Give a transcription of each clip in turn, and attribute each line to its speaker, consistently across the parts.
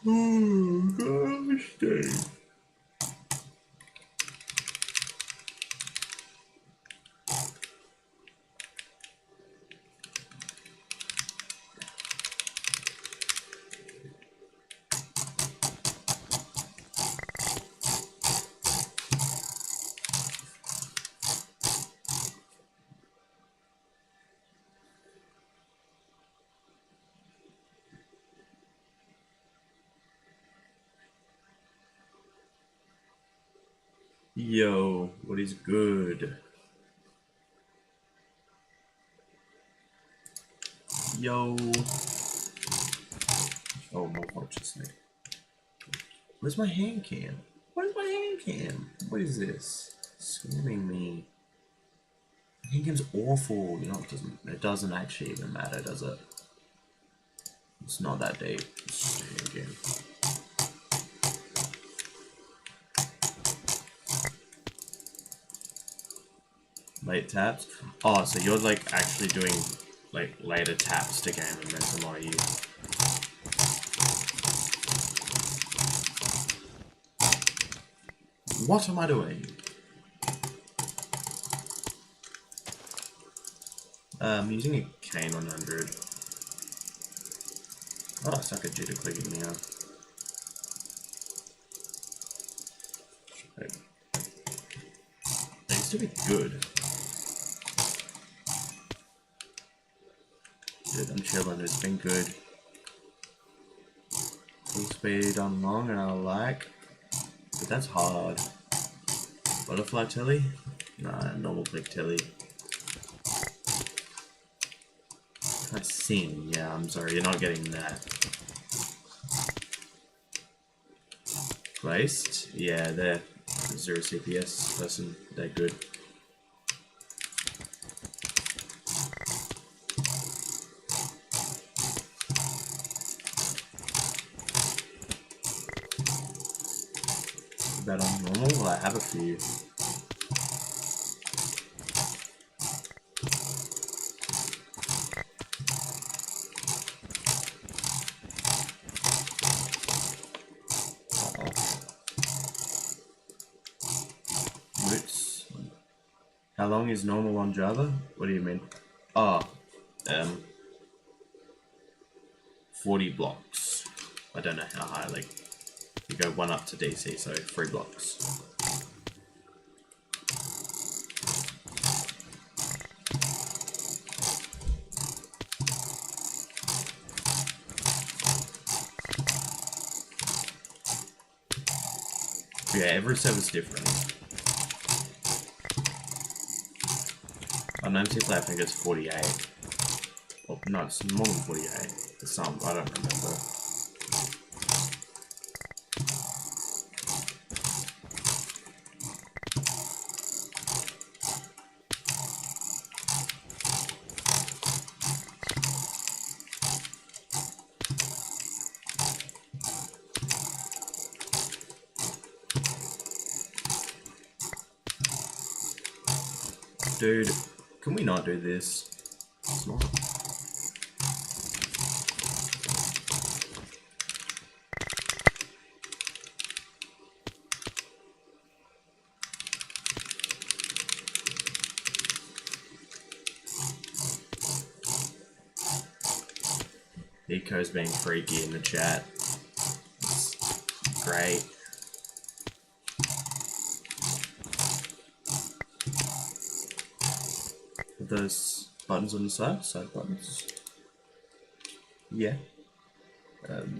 Speaker 1: Gosh, yo, what is good? Yo. Oh, more consciously. Where's my hand cam? Where's my hand cam? What is this? Scamming me. Hand cam's awful. You know, it doesn't actually even matter, does it? It's not that deep. It's just a hand cam. Late taps? Oh, so you're like actually doing like later taps to gain momentum, are you? What am I doing? I'm using a cane 100. Oh, I suck at jitter clicking now. They used to be good. Dude, I'm chilling, it's been good. Full speed on long and I like. But that's hard. Butterfly Telly? Nah, normal click Telly. I sing, yeah, I'm sorry, you're not getting that. Placed? Yeah, they're 0 CPS person, they're good. Bet on normal? Well, I have a few. Roots. How long is normal on Java? What do you mean? Oh, 40 blocks. I don't know how high, like, you go 1 up to DC, so 3 blocks. Yeah, every server's different. On NMC I think it's 48. Oh, no, it's more than 48. It's some, I don't remember. Dude, can we not do this? It's not. Eco's being freaky in the chat. It's great. Those buttons on the side buttons. Yeah.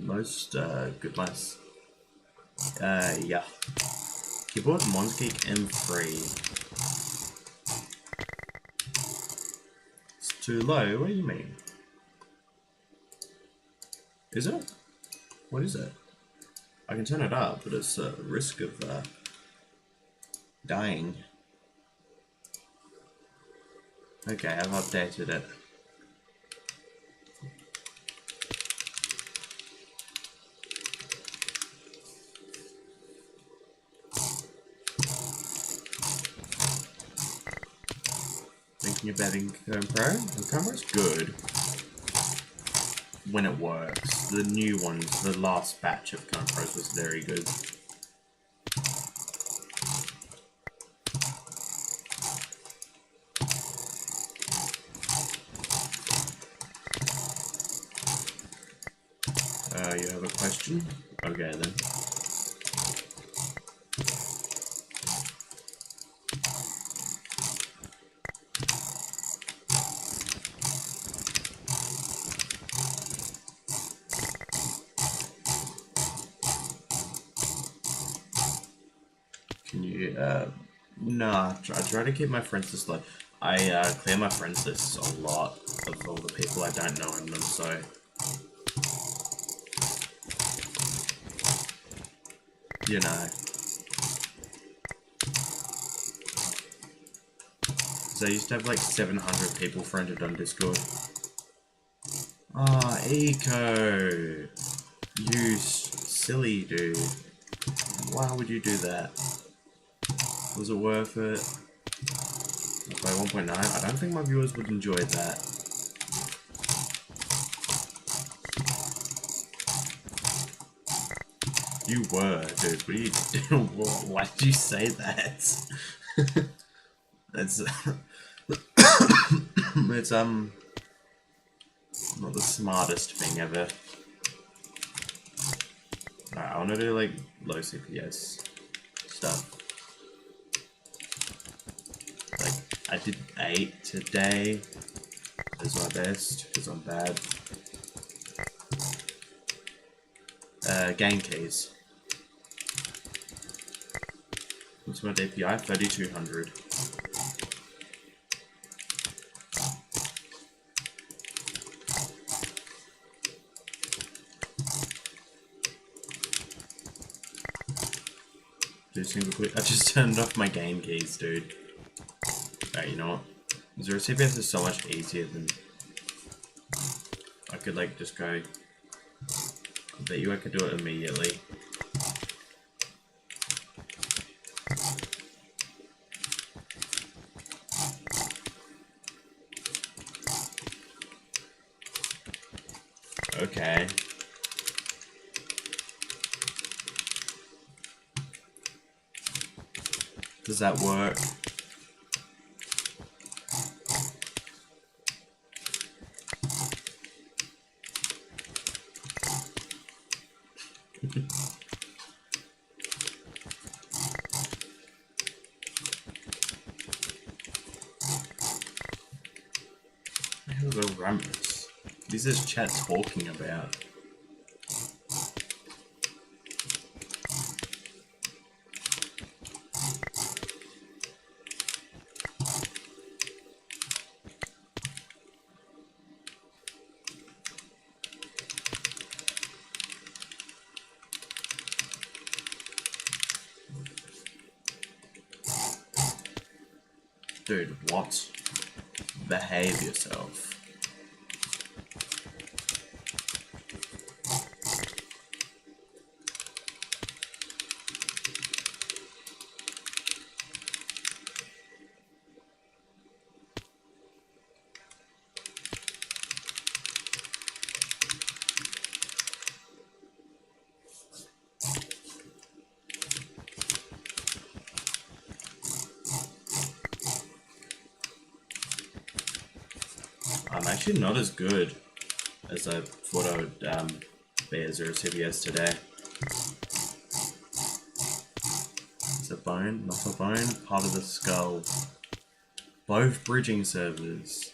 Speaker 1: Most good mice. Yeah. Keyboard Mongeek M3. It's too low. What do you mean? Is it? What is it? I can turn it up, but it's a risk of dying. Okay, I've updated it. Thinking about Pro? The camera's good. when it works. The new ones, the last batch of current pros was very good. You have a question? Okay then. Can you, nah, I try to keep my friends list low. I clear my friends lists a lot of all the people I don't know in them, so... You know. So I used to have like 700 people friended on Discord. Ah, Eco! You silly dude. Why would you do that? Was it worth it? By 1.9? I don't think my viewers would enjoy that. You were, dude. What are you doing? Why did you say that? It's it's not the smartest thing ever. Alright, I wanna do like low CPS stuff. Like I did 8 today. Is my best, because I'm bad. Game keys. What's my DPI? 3200. Do single quick. I just turned off my game keys, dude. Alright, you know what? 0 CPS is so much easier than... I could like just go... I bet you I could do it immediately. Okay. Does that work? What the hell are rumors? This is chat talking about. Dude, what? Behave yourself. I'm actually not as good as I thought I would be at 0 CPS today. It's a bone, muscle bone, part of the skull. Both bridging servers.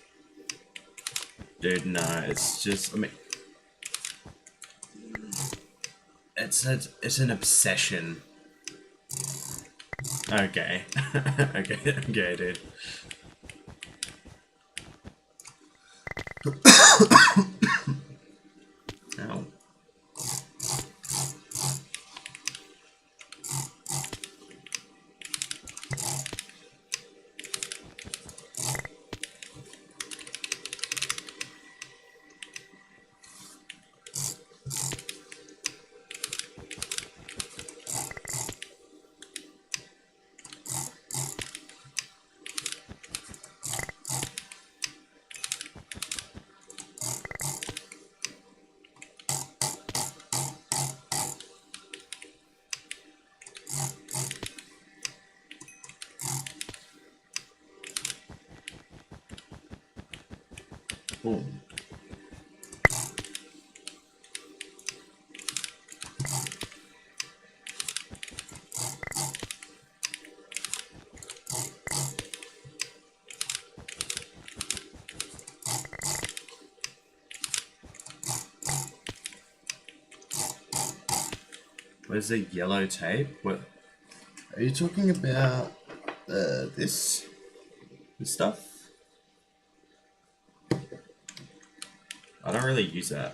Speaker 1: Dude, no, it's just, I mean... It's an obsession. Okay. okay, dude. Ow. Boom. Where's the yellow tape? What are you talking about? This stuff? I don't really use that.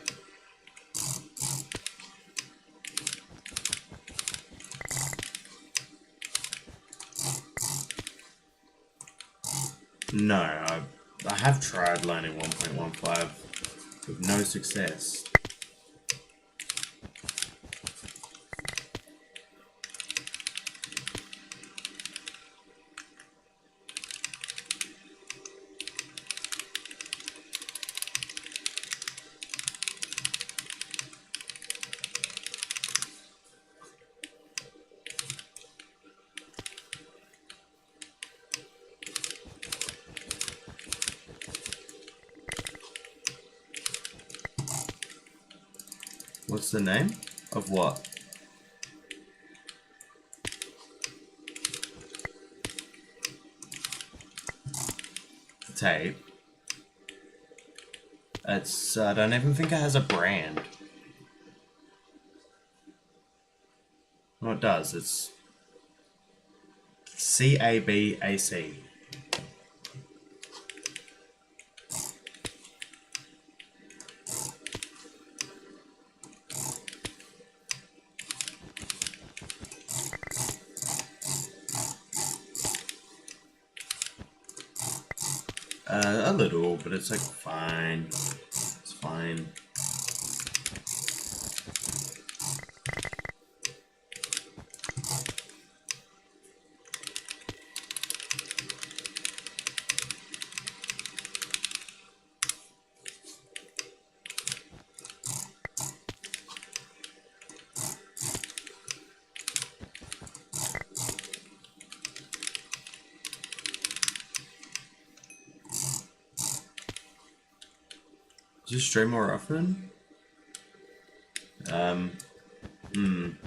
Speaker 1: No, I have tried learning 1.15 with no success. What's the name of what? The tape. It's, I don't even think it has a brand. No, it does. It's CABAC. A little, but it's like fine. It's fine. Do you stream more often? I don't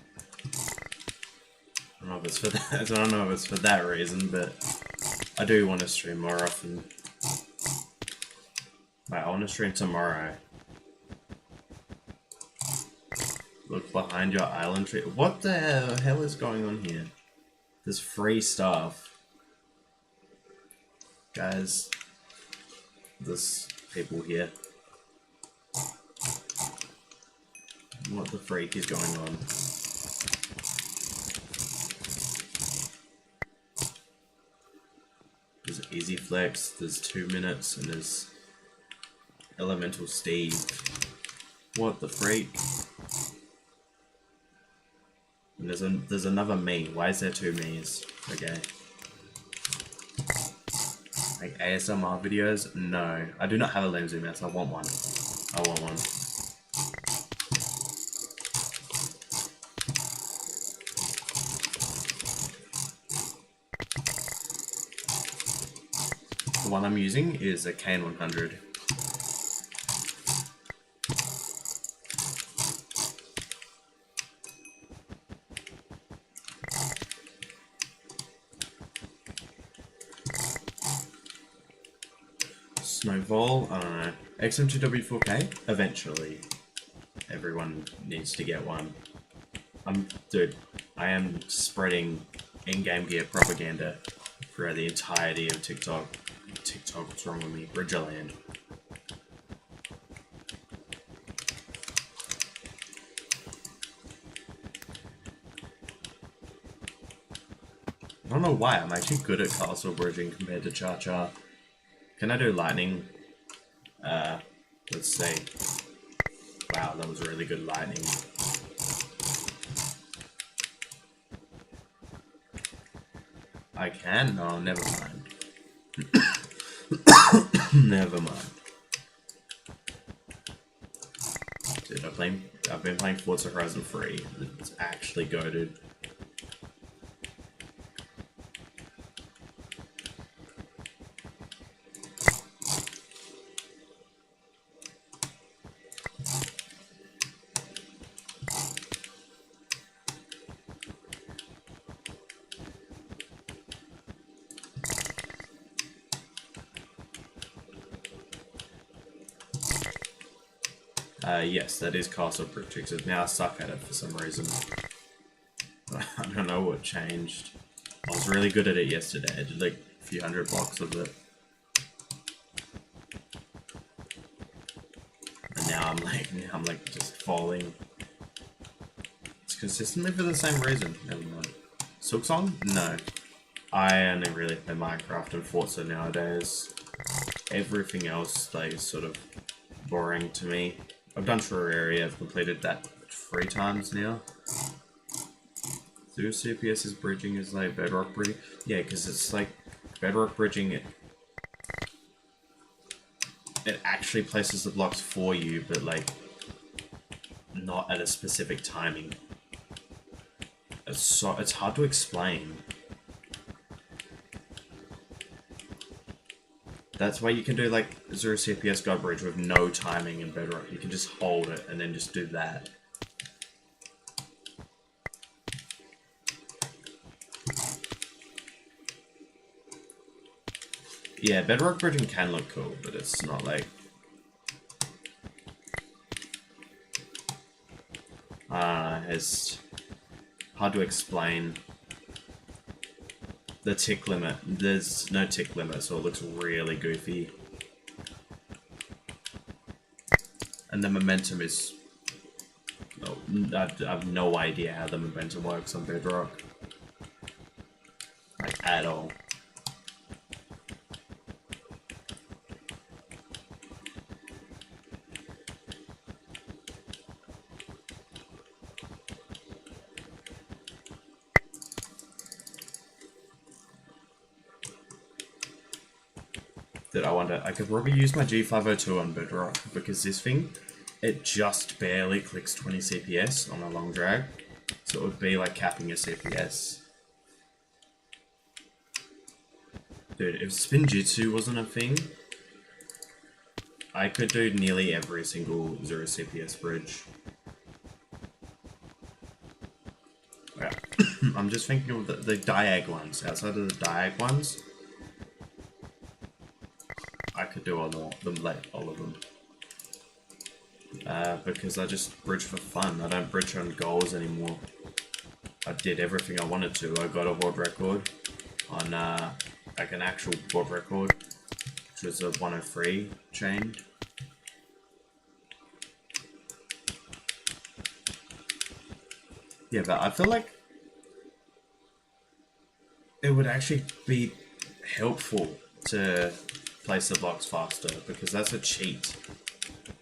Speaker 1: know if it's for that. I don't know if it's for that reason, but I do want to stream more often. Wait, I want to stream tomorrow. Look behind your island tree. What the hell is going on here? There's free stuff. Guys, there's people here. What the freak is going on? There's Easy Flex, there's 2 minutes, and there's Elemental Steve. What the freak? And there's another me. Why is there 2 me's? Okay. Like ASMR videos? No. I do not have a Lamesy mouse. I want one. I want one. The one I'm using is a KN100. Snowball, I don't know. XM2W4K? Eventually. Everyone needs to get one. Dude, I am spreading in-game gear propaganda throughout the entirety of TikTok. TikTok, what's wrong with me? Bridgerland. I don't know why, I'm actually good at castle bridging compared to Cha-Cha. Can I do lightning? Let's see. Wow, that was really good lightning. I can? Oh, never mind. Never mind. Dude, I've been playing Forza Horizon 3. It's actually goated. Yes, that is castle bridge, except now I suck at it for some reason. I don't know what changed. I was really good at it yesterday. I did like a few hundred blocks of it. And now I'm like just falling. It's consistently for the same reason. Never mind. Silksong? No. I only really play Minecraft and Forza nowadays. Everything else, like, is sort of boring to me. I've done Terraria, I've completed that 3 times now. 0 CPS's bridging is like bedrock bridging. Yeah, because it's like bedrock bridging, it actually places the blocks for you, but like not at a specific timing. It's hard to explain. That's why you can do like 0 CPS God Bridge with no timing in bedrock. You can just hold it and then just do that. Yeah, bedrock bridging can look cool, but it's not like... it's hard to explain. The tick limit. There's no tick limit, so it looks really goofy. And the momentum is... Oh, I have no idea how the momentum works on bedrock. Like, at all. That I could probably use my G502 on bedrock, because this thing, it just barely clicks 20 CPS on a long drag, so it would be like capping a CPS. Dude, if Spinjitzu wasn't a thing, I could do nearly every single 0 CPS bridge. Yeah. I'm just thinking of the diag ones. Outside of the diag ones, I could do all of them. Because I just bridge for fun. I don't bridge on goals anymore. I did everything I wanted to. I got a world record on like an actual world record, which was a 103 chain. Yeah, but I feel like it would actually be helpful to place the blocks faster, because that's a cheat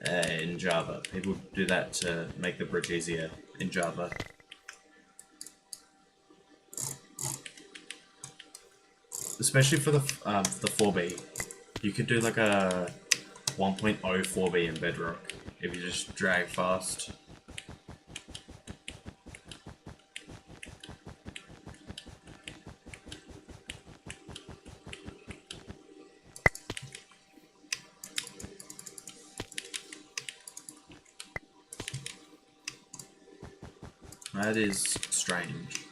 Speaker 1: in Java. People do that to make the bridge easier in Java. Especially for the 4B. You could do like a 1.0 4B in Bedrock if you just drag fast. That is strange.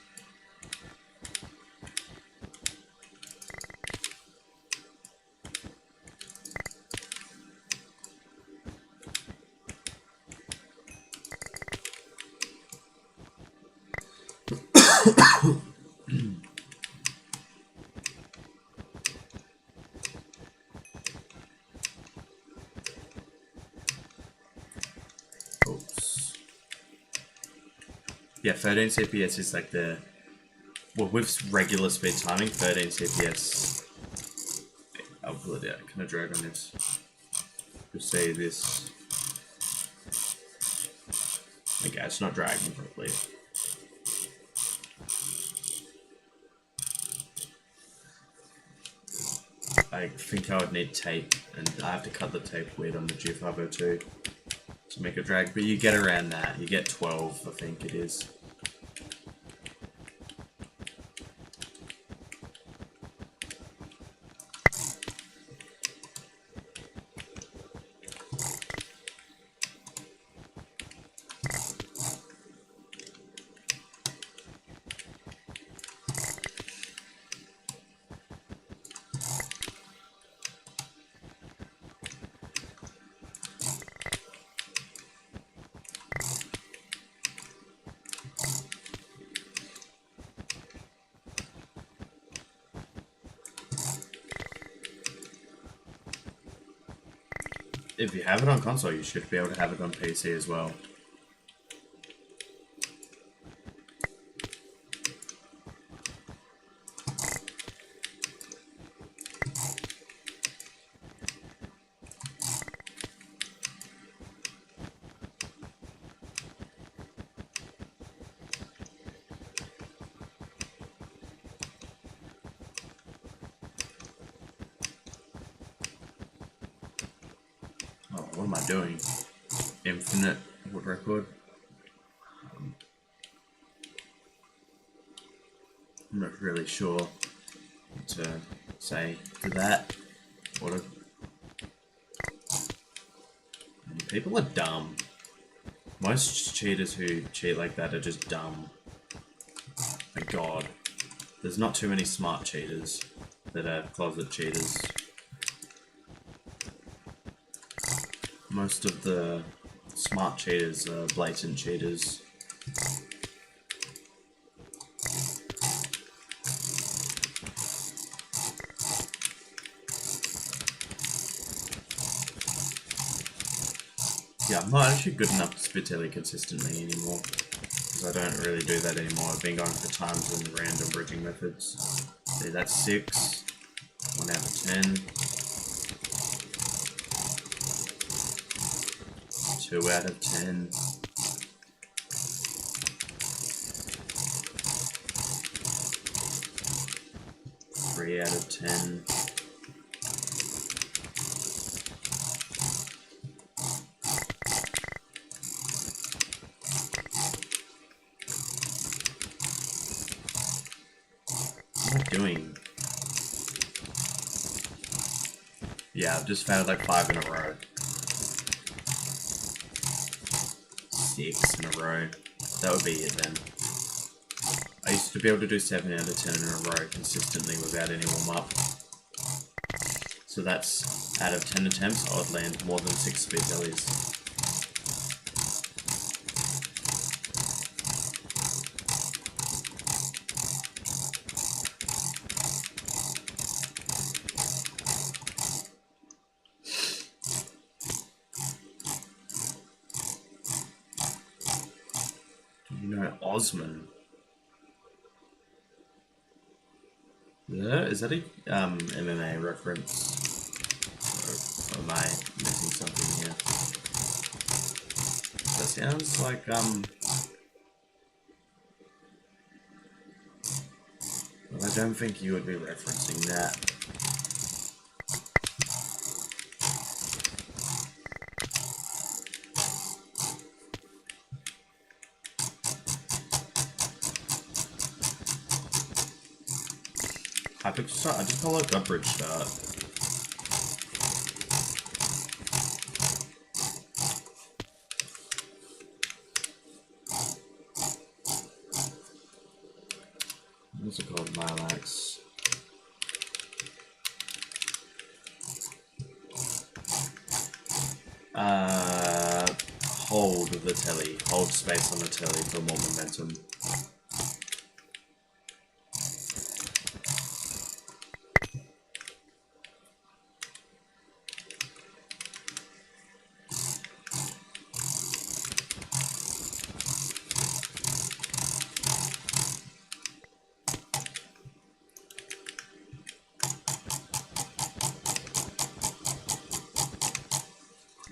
Speaker 1: Oops. Yeah, 13 CPS is like the... Well, with regular speed timing, 13 CPS... I'll pull it out. Can I drag on this? You'll see this... Okay, it's not dragging properly. I think I would need tape, and I have to cut the tape weird on the G502 to make it drag, but you get around that. You get 12, I think it is. if you have it on console, you should be able to have it on PC as well. Oh, what am I doing? Infinite wood record. I'm not really sure what to say to that. What a... People are dumb. Most cheaters who cheat like that are just dumb. My god. There's not too many smart cheaters that are closet cheaters. Most of the smart cheaters are blatant cheaters. Yeah, I'm not actually good enough to spit Telly consistently anymore. Because I don't really do that anymore. I've been going for times and random bridging methods. See, that's 6. 1 out of 10. 2 out of 10. 3 out of 10. What am I doing? Yeah, I've just failed like 5 in a row. 6 in a row. That would be it then. I used to be able to do 7 out of 10 in a row consistently without any warm-up. So that's, out of 10 attempts, I would land more than 6 speed Tellys. You know, Osman. Yeah, is that a MMA reference? Or am I missing something here? That sounds like well, I don't think you would be referencing that. Hypixel start? I just call it Godbridge start. What's it called? Lilacs. Hold the Telly. Hold space on the Telly for more momentum.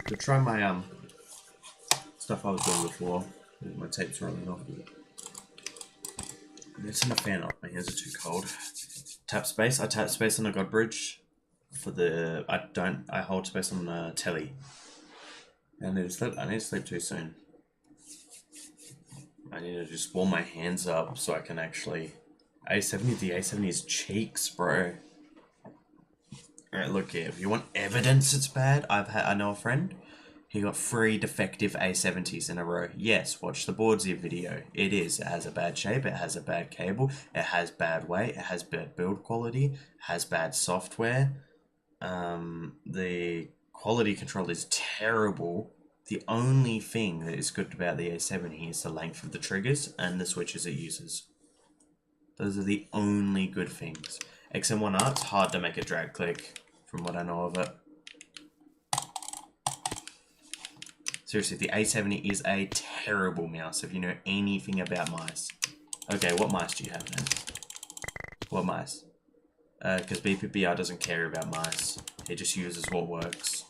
Speaker 1: To try my stuff I was doing before. My tape's rolling off. I'm turn the fan off. My hands are too cold. Tap space. I tap space on the Godbridge. For the I hold space on the Telly. I need to sleep. I need to sleep too soon. I need to just warm my hands up so I can actually. A70. The A70's cheeks, bro. Alright, look here. If you want evidence it's bad, I know a friend. He got 3 defective A70s in a row. Yes, watch the Boardsy video. It is. It has a bad shape. It has a bad cable. It has bad weight. It has bad build quality. It has bad software. The quality control is terrible. The only thing that is good about the A70 is the length of the triggers and the switches it uses. Those are the only good things. XM1R, it's hard to make a drag click from what I know of it. Seriously, the A70 is a terrible mouse if you know anything about mice. Okay, what mice do you have now? What mice? Because BPBR doesn't care about mice. He just uses what works.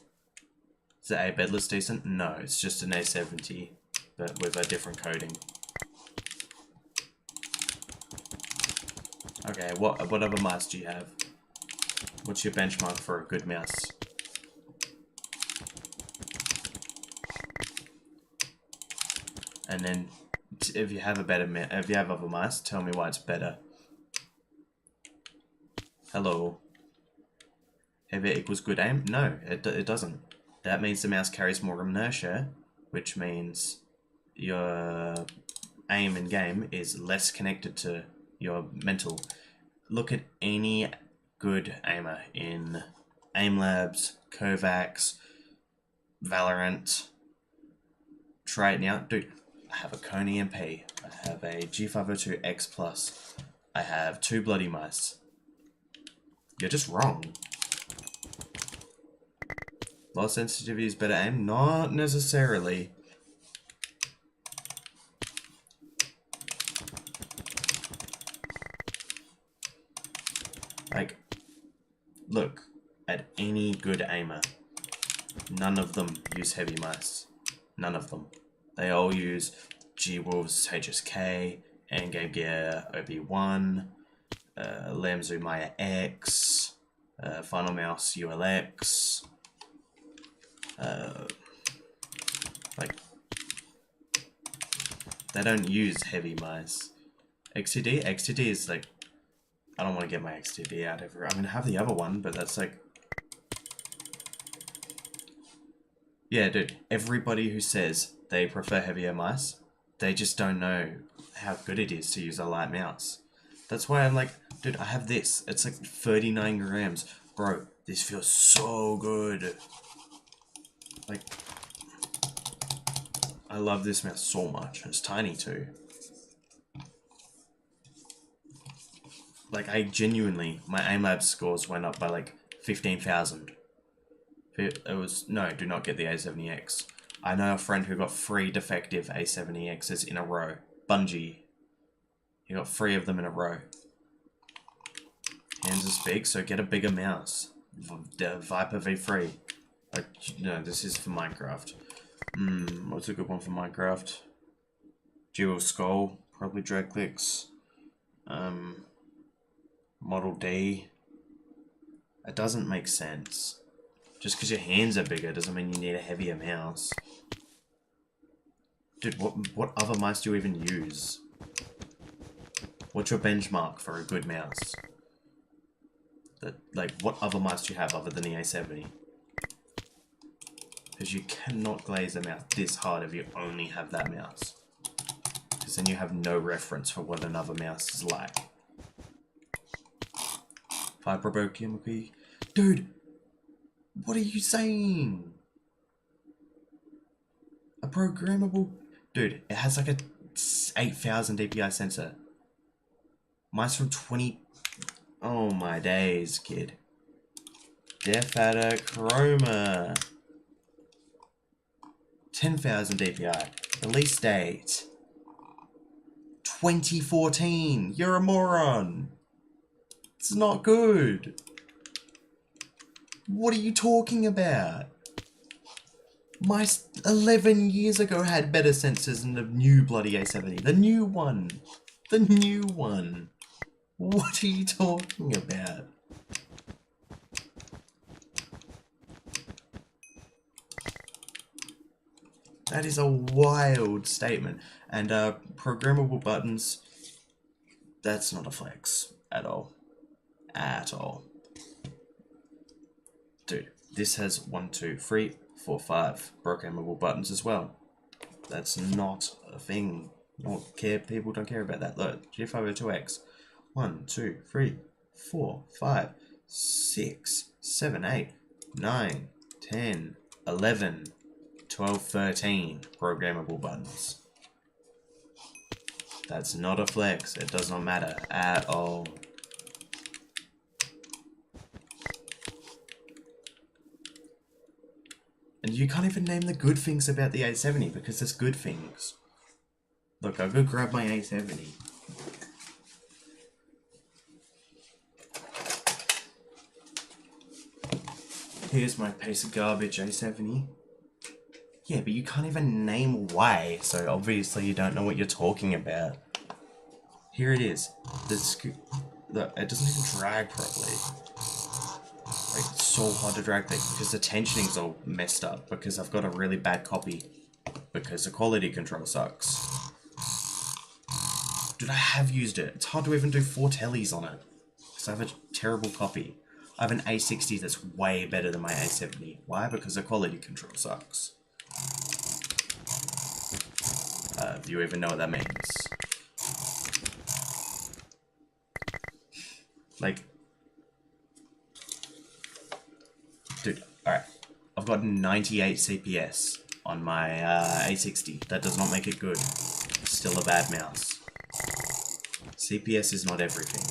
Speaker 1: Is the A bedless decent? No, it's just an A70, but with a different coding. Okay, what other mice do you have? What's your benchmark for a good mouse? And then, if you have other mice, tell me why it's better. Hello. If it equals good aim? No, it doesn't. That means the mouse carries more inertia, which means your aim in game is less connected to your mental. Look at any good aimer in Aim Labs, Kovacs, Valorant. Try it now. Dude, I have a Kone MP. I have a G502X Plus. I have 2 bloody mice. You're just wrong. Low sensitivity is better aim? Not necessarily. Like, look at any good aimer. None of them use heavy mice. None of them. They all use G-Wolves HSK, Endgame Gear OB1, Lamzu Maya X, Final Mouse ULX. Like, they don't use heavy mice. XTD is like, I don't want to get my XTD out everywhere. I'm gonna have the other one, but that's like, yeah, dude. Everybody who says they prefer heavier mice, they just don't know how good it is to use a light mouse. That's why I'm like, dude, I have this. It's like 39 grams. Bro, this feels so good. Like, I love this mouse so much. It's tiny too. Like, I genuinely, my AimLab scores went up by like 15,000. It was, no, do not get the A70X. I know a friend who got 3 defective A70Xs in a row. Bungie. He got 3 of them in a row. Hands are big, so get a bigger mouse. Viper V3. No, this is for Minecraft. What's a good one for Minecraft? Dual Skull, probably drag clicks. Model D. It doesn't make sense. Just because your hands are bigger doesn't mean you need a heavier mouse. Dude, what other mice do you even use? What's your benchmark for a good mouse? Like, what other mice do you have other than the A70? Because you cannot glaze a mouse this hard if you only have that mouse. Because then you have no reference for what another mouse is like. Fibrochemically. Dude! What are you saying? A programmable... Dude, it has like a 8,000 dpi sensor. Mine's from 20... Oh my days, kid. Def Adder Chroma. 10,000 dpi. Release date. 2014. You're a moron. It's not good. What are you talking about? My 11 years ago had better sensors than the new bloody A70. The new one. The new one. What are you talking about? That is a wild statement. And programmable buttons, that's not a flex at all. At all. Dude, this has 1, 2, 3, 4, 5 programmable buttons as well. That's not a thing. People don't care about that. Look, G502X. 1, 2, 3, 4, 5, 6, 7, 8, 9, 10, 11, 12, 13 programmable buttons. That's not a flex. It does not matter at all. And you can't even name the good things about the A70 because there's good things. Look, I'll go grab my A70. Here's my piece of garbage A70. Yeah, but you can't even name why, so obviously you don't know what you're talking about. Here it is. Look, it doesn't even drag properly. Like, it's so hard to drag things because the tensioning's all messed up because I've got a really bad copy because the quality control sucks. Dude, I have used it. It's hard to even do 4 Tellys on it because I have a terrible copy. I have an A60 that's way better than my A70. Why? Because the quality control sucks. Do you even know what that means? Like, dude, alright. I've got 98 CPS on my A60. That does not make it good. Still a bad mouse. CPS is not everything.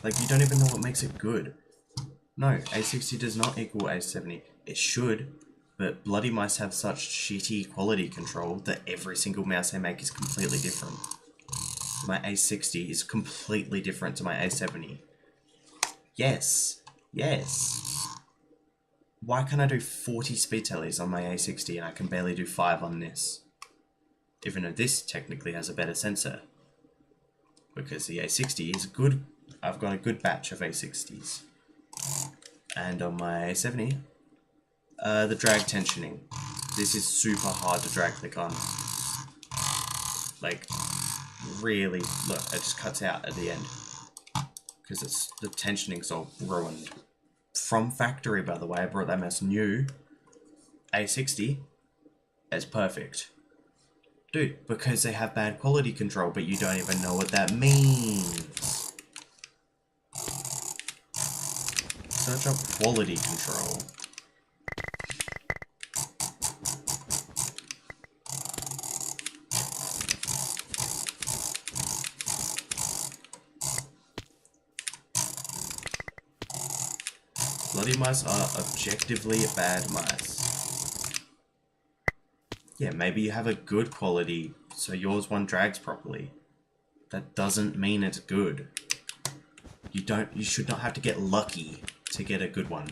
Speaker 1: Like, you don't even know what makes it good. No, A60 does not equal A70. It should, but bloody mice have such shitty quality control that every single mouse they make is completely different. My A60 is completely different to my A70. Yes. Yes. Why can't I do 40 speed tellys on my A60 and I can barely do 5 on this? Even though this technically has a better sensor. Because the A60 is good. I've got a good batch of A60s. And on my A70, the drag tensioning. This is super hard to drag click on. Like, really, look, it just cuts out at the end. Because it's the tensioning's all ruined. From factory, by the way, I brought that mouse new. A60, it's perfect. Dude, because they have bad quality control, but you don't even know what that means. Such a quality control. Bloody mice are objectively bad mice. Yeah, maybe you have a good quality, so yours one drags properly. That doesn't mean it's good. You should not have to get lucky to get a good one.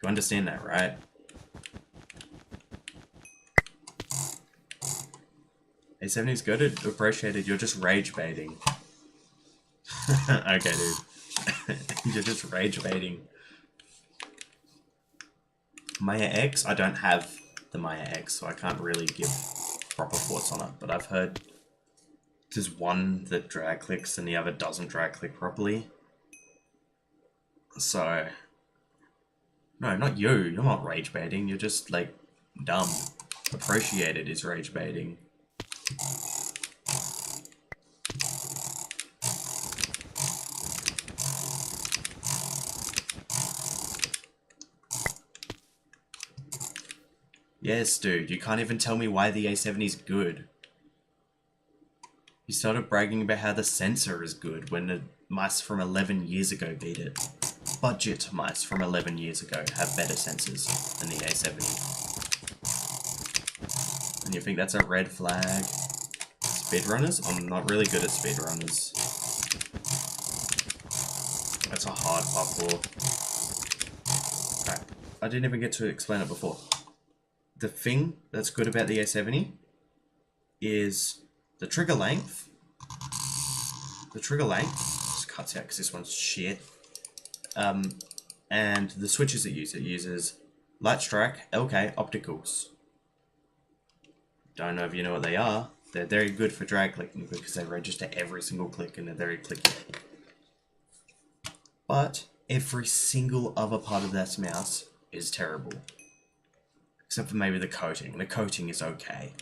Speaker 1: You understand that, right? A70 is good, appreciated, you're just rage baiting. Okay, dude. You're just rage baiting. Maya X, I don't have the Maya X, so I can't really give proper thoughts on it, but I've heard there's one that drag clicks and the other doesn't drag click properly. So, no, not you. You're not rage baiting. You're just, like, dumb. Appreciated is rage baiting. Yes, dude. You can't even tell me why the A70 is good. You started bragging about how the sensor is good when the mice from 11 years ago beat it. Budget mice from 11 years ago have better sensors than the A70. And you think that's a red flag? Speedrunners? I'm not really good at speedrunners. That's a hard parkour. Okay, I didn't even get to explain it before. The thing that's good about the A70 is the trigger length. The trigger length just cuts out because this one's shit. And the switches it uses light strike, LK, opticals. Don't know if you know what they are. They're very good for drag clicking because they register every single click and they're very clicky. But every single other part of that mouse is terrible. Except for maybe the coating. The coating is okay.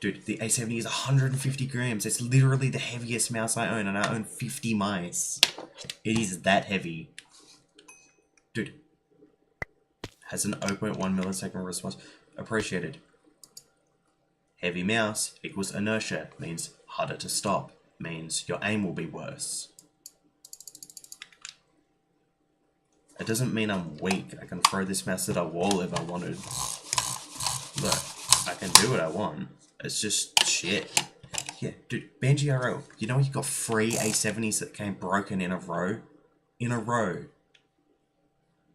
Speaker 1: Dude, the A70 is 150 grams. It's literally the heaviest mouse I own, and I own 50 mice. It is that heavy. Dude. Has an 0.1 millisecond response. Appreciated. Heavy mouse equals inertia. Means harder to stop. means your aim will be worse. It doesn't mean I'm weak. I can throw this mouse at a wall if I wanted. Look, I can do what I want. It's just shit. Yeah, dude, Benji RL, you know he got 3 A70s that came broken in a row? In a row.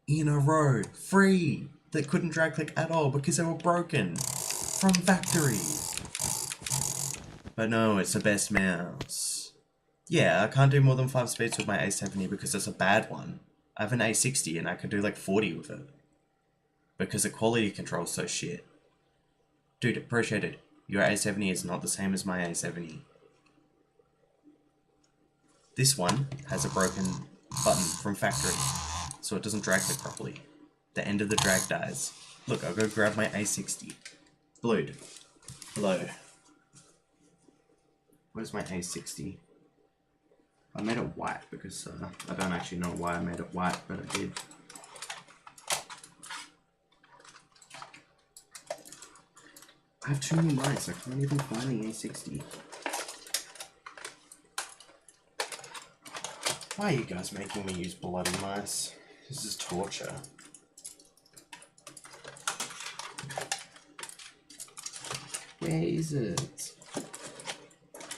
Speaker 1: 3 that couldn't drag click at all because they were broken. From factory. But no, it's the best mouse. Yeah, I can't do more than 5 speeds with my A70 because it's a bad one. I have an A60 and I can do like 40 with it. Because the quality control's so shit. Dude, appreciate it. Your A70 is not the same as my A70. This one has a broken button from factory, so it doesn't drag click properly. The end of the drag dies. Look, I'll go grab my A60. Blued. Hello. Where's my A60? I made it white because I don't actually know why I made it white, but I did. I have too many mice, I can't even find the A60. Why are you guys making me use bloody mice? This is torture. Where is it?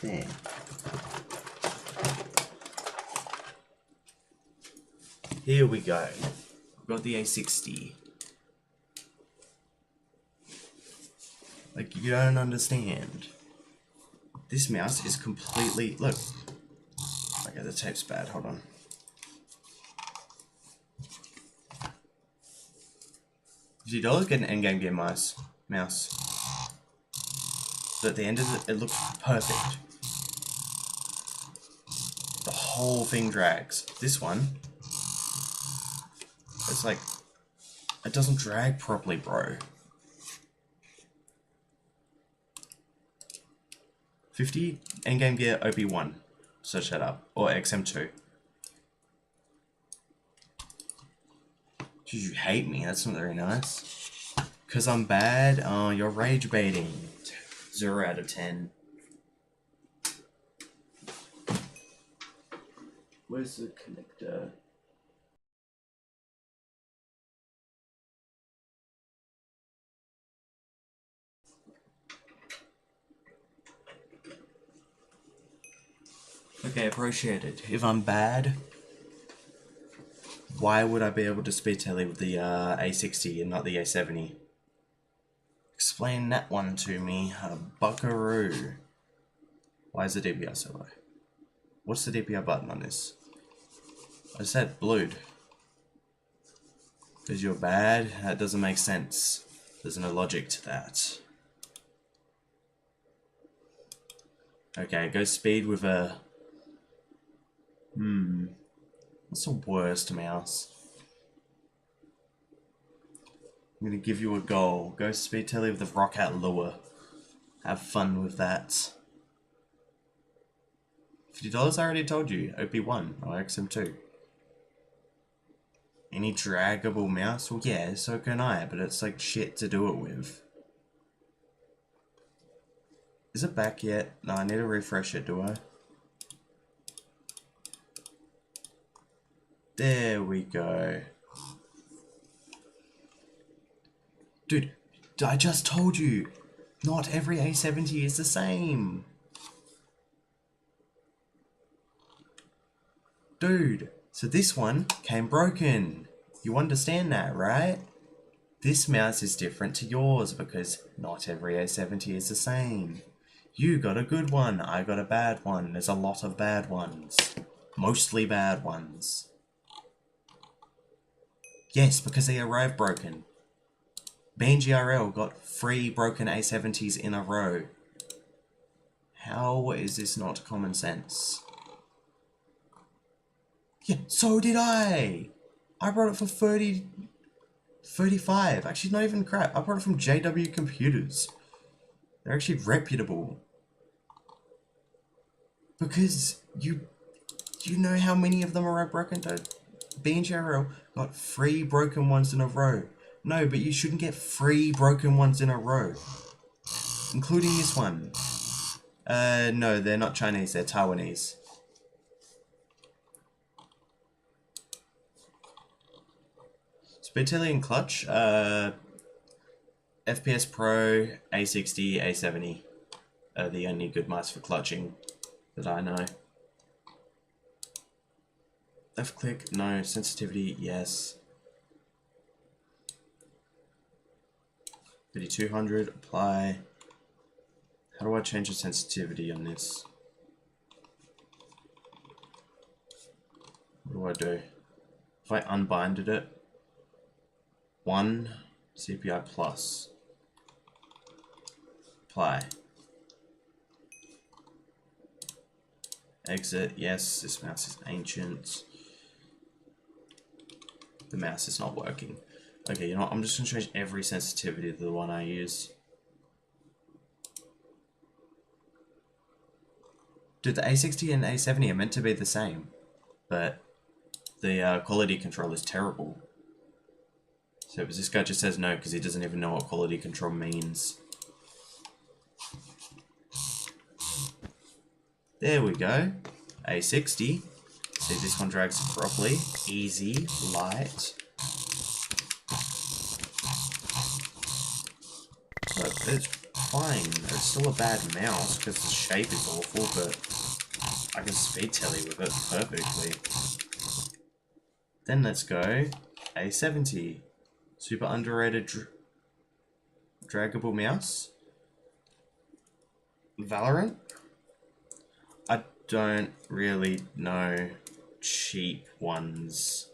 Speaker 1: There. Here we go. I've got the A60. Like, you don't understand. This mouse is completely... Look. Okay, the tape's bad. Hold on. $50, get an endgame gear mouse. So at the end of it looks perfect. The whole thing drags. This one, it's like, it doesn't drag properly, bro. 50 endgame gear OP1. Search that up. Or XM2. Did you hate me? That's not very nice. Cause I'm bad? Oh, you're rage baiting. 0 out of 10. Where's the connector? Okay, appreciate it. If I'm bad, why would I be able to speed Telly with the A60 and not the A70? Explain that one to me, buckaroo. Why is the DPI so low? What's the DPI button on this? I said blued. Because you're bad? That doesn't make sense. There's no logic to that. Okay, go speed with a... What's the worst mouse? I'm gonna give you a goal. Go speed Telly with the Roccat Lure. Have fun with that. $50 I already told you. OP1 or XM2. Any draggable mouse? Well, yeah, so can I, but it's like shit to do it with. Is it back yet? No, I need to refresh it, do I? There we go. Dude, I just told you, not every A70 is the same. Dude, so this one came broken. You understand that, right? This mouse is different to yours because not every A70 is the same. You got a good one, I got a bad one. There's a lot of bad ones. Mostly bad ones. Yes, because they arrived broken. BNGRL got 3 broken A70s in a row. How is this not common sense? Yeah, so did I! I brought it for 35. Actually, not even crap. I brought it from JW Computers. They're actually reputable. Because you know how many of them are broken? BNGRL got 3 broken ones in a row. No, but you shouldn't get 3 broken ones in a row. Including this one. No, they're not Chinese, they're Taiwanese. Speed Telly and clutch, FPS Pro, A60, A70 are the only good mice for clutching that I know. Left click, no. Sensitivity, yes. 3200, apply. How do I change the sensitivity on this? What do I do? If I unbinded it, 1 CPI plus. Apply. Exit, yes, this mouse is ancient. The mouse is not working. Okay, you know what? I'm just going to change every sensitivity to the one I use. Dude, the A60 and A70 are meant to be the same, but the quality control is terrible. So this guy just says no because he doesn't even know what quality control means. There we go. A60. See, this one drags properly. Easy, light. But it's fine. It's still a bad mouse because the shape is awful, but I can speed telly with it perfectly. Then let's go A70. Super underrated draggable mouse. Valorant. I don't really know cheap ones.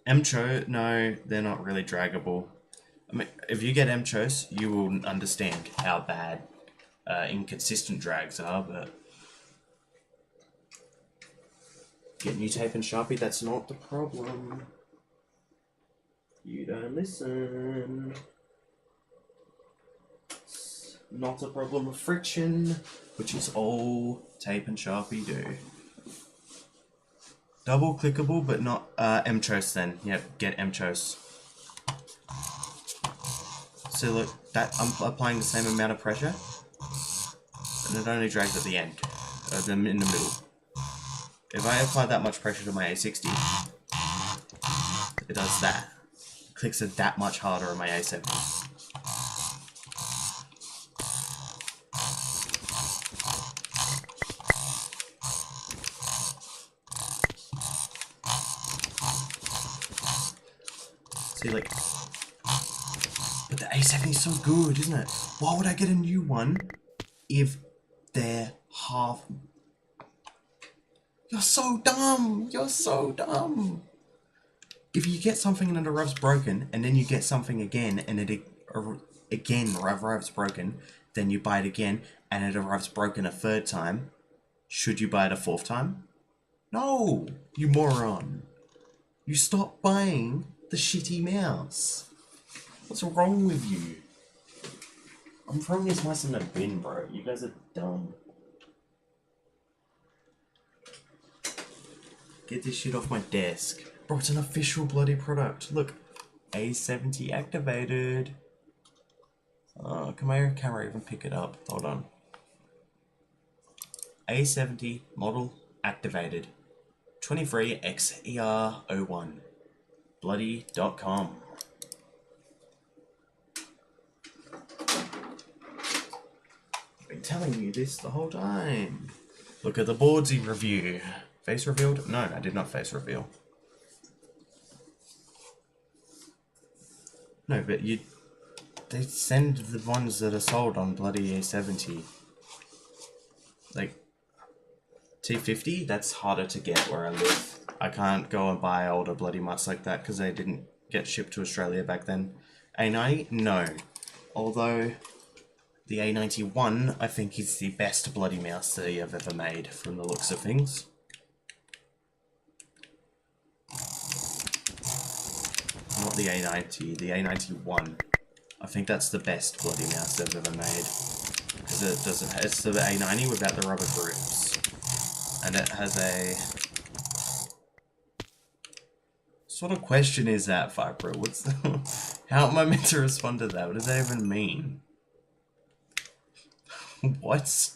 Speaker 1: Mcho, no, they're not really draggable. I mean, if you get Mchos, you will understand how bad inconsistent drags are, but get new tape and Sharpie, that's not the problem. You don't listen. It's not a problem of friction, which is all tape and Sharpie do. Double clickable, but not Mchos then. Yep, get Mchos. So look, that I'm applying the same amount of pressure, and it only drags at the end, in the middle. If I apply that much pressure to my A60, it does that. It clicks it that much harder on my A70. See, like, but the A70 is so good, isn't it? Why would I get a new one if they're half? You're so dumb! You're so dumb! If you get something and it arrives broken, and then you get something again, and it again arrives broken, then you buy it again, and it arrives broken a third time, should you buy it a fourth time? No! You moron! You stop buying the shitty mouse. What's wrong with you? I'm throwing this mouse in the bin, bro. You guys are dumb. Get this shit off my desk. Bro, it's an official bloody product. Look. A70 activated. Oh, can my camera even pick it up? Hold on. A70 model activated. 23XER01. Bloody.com. I've been telling you this the whole time. Look at the boardsy review. Face revealed? No, I did not face reveal. No, but they send the ones that are sold on bloody A70. Like, T50, that's harder to get where I live. I can't go and buy older bloody mice like that because they didn't get shipped to Australia back then. A90? No. Although, the A91, I think, is the best bloody mouse they have ever made from the looks of things. Not the A90, the A91. I think that's the best bloody mouse they've ever made. Because it doesn't, it's the A90 without the rubber grips. And it has a... What sort of question is that, Vipro? What's the... How am I meant to respond to that? What does that even mean? What?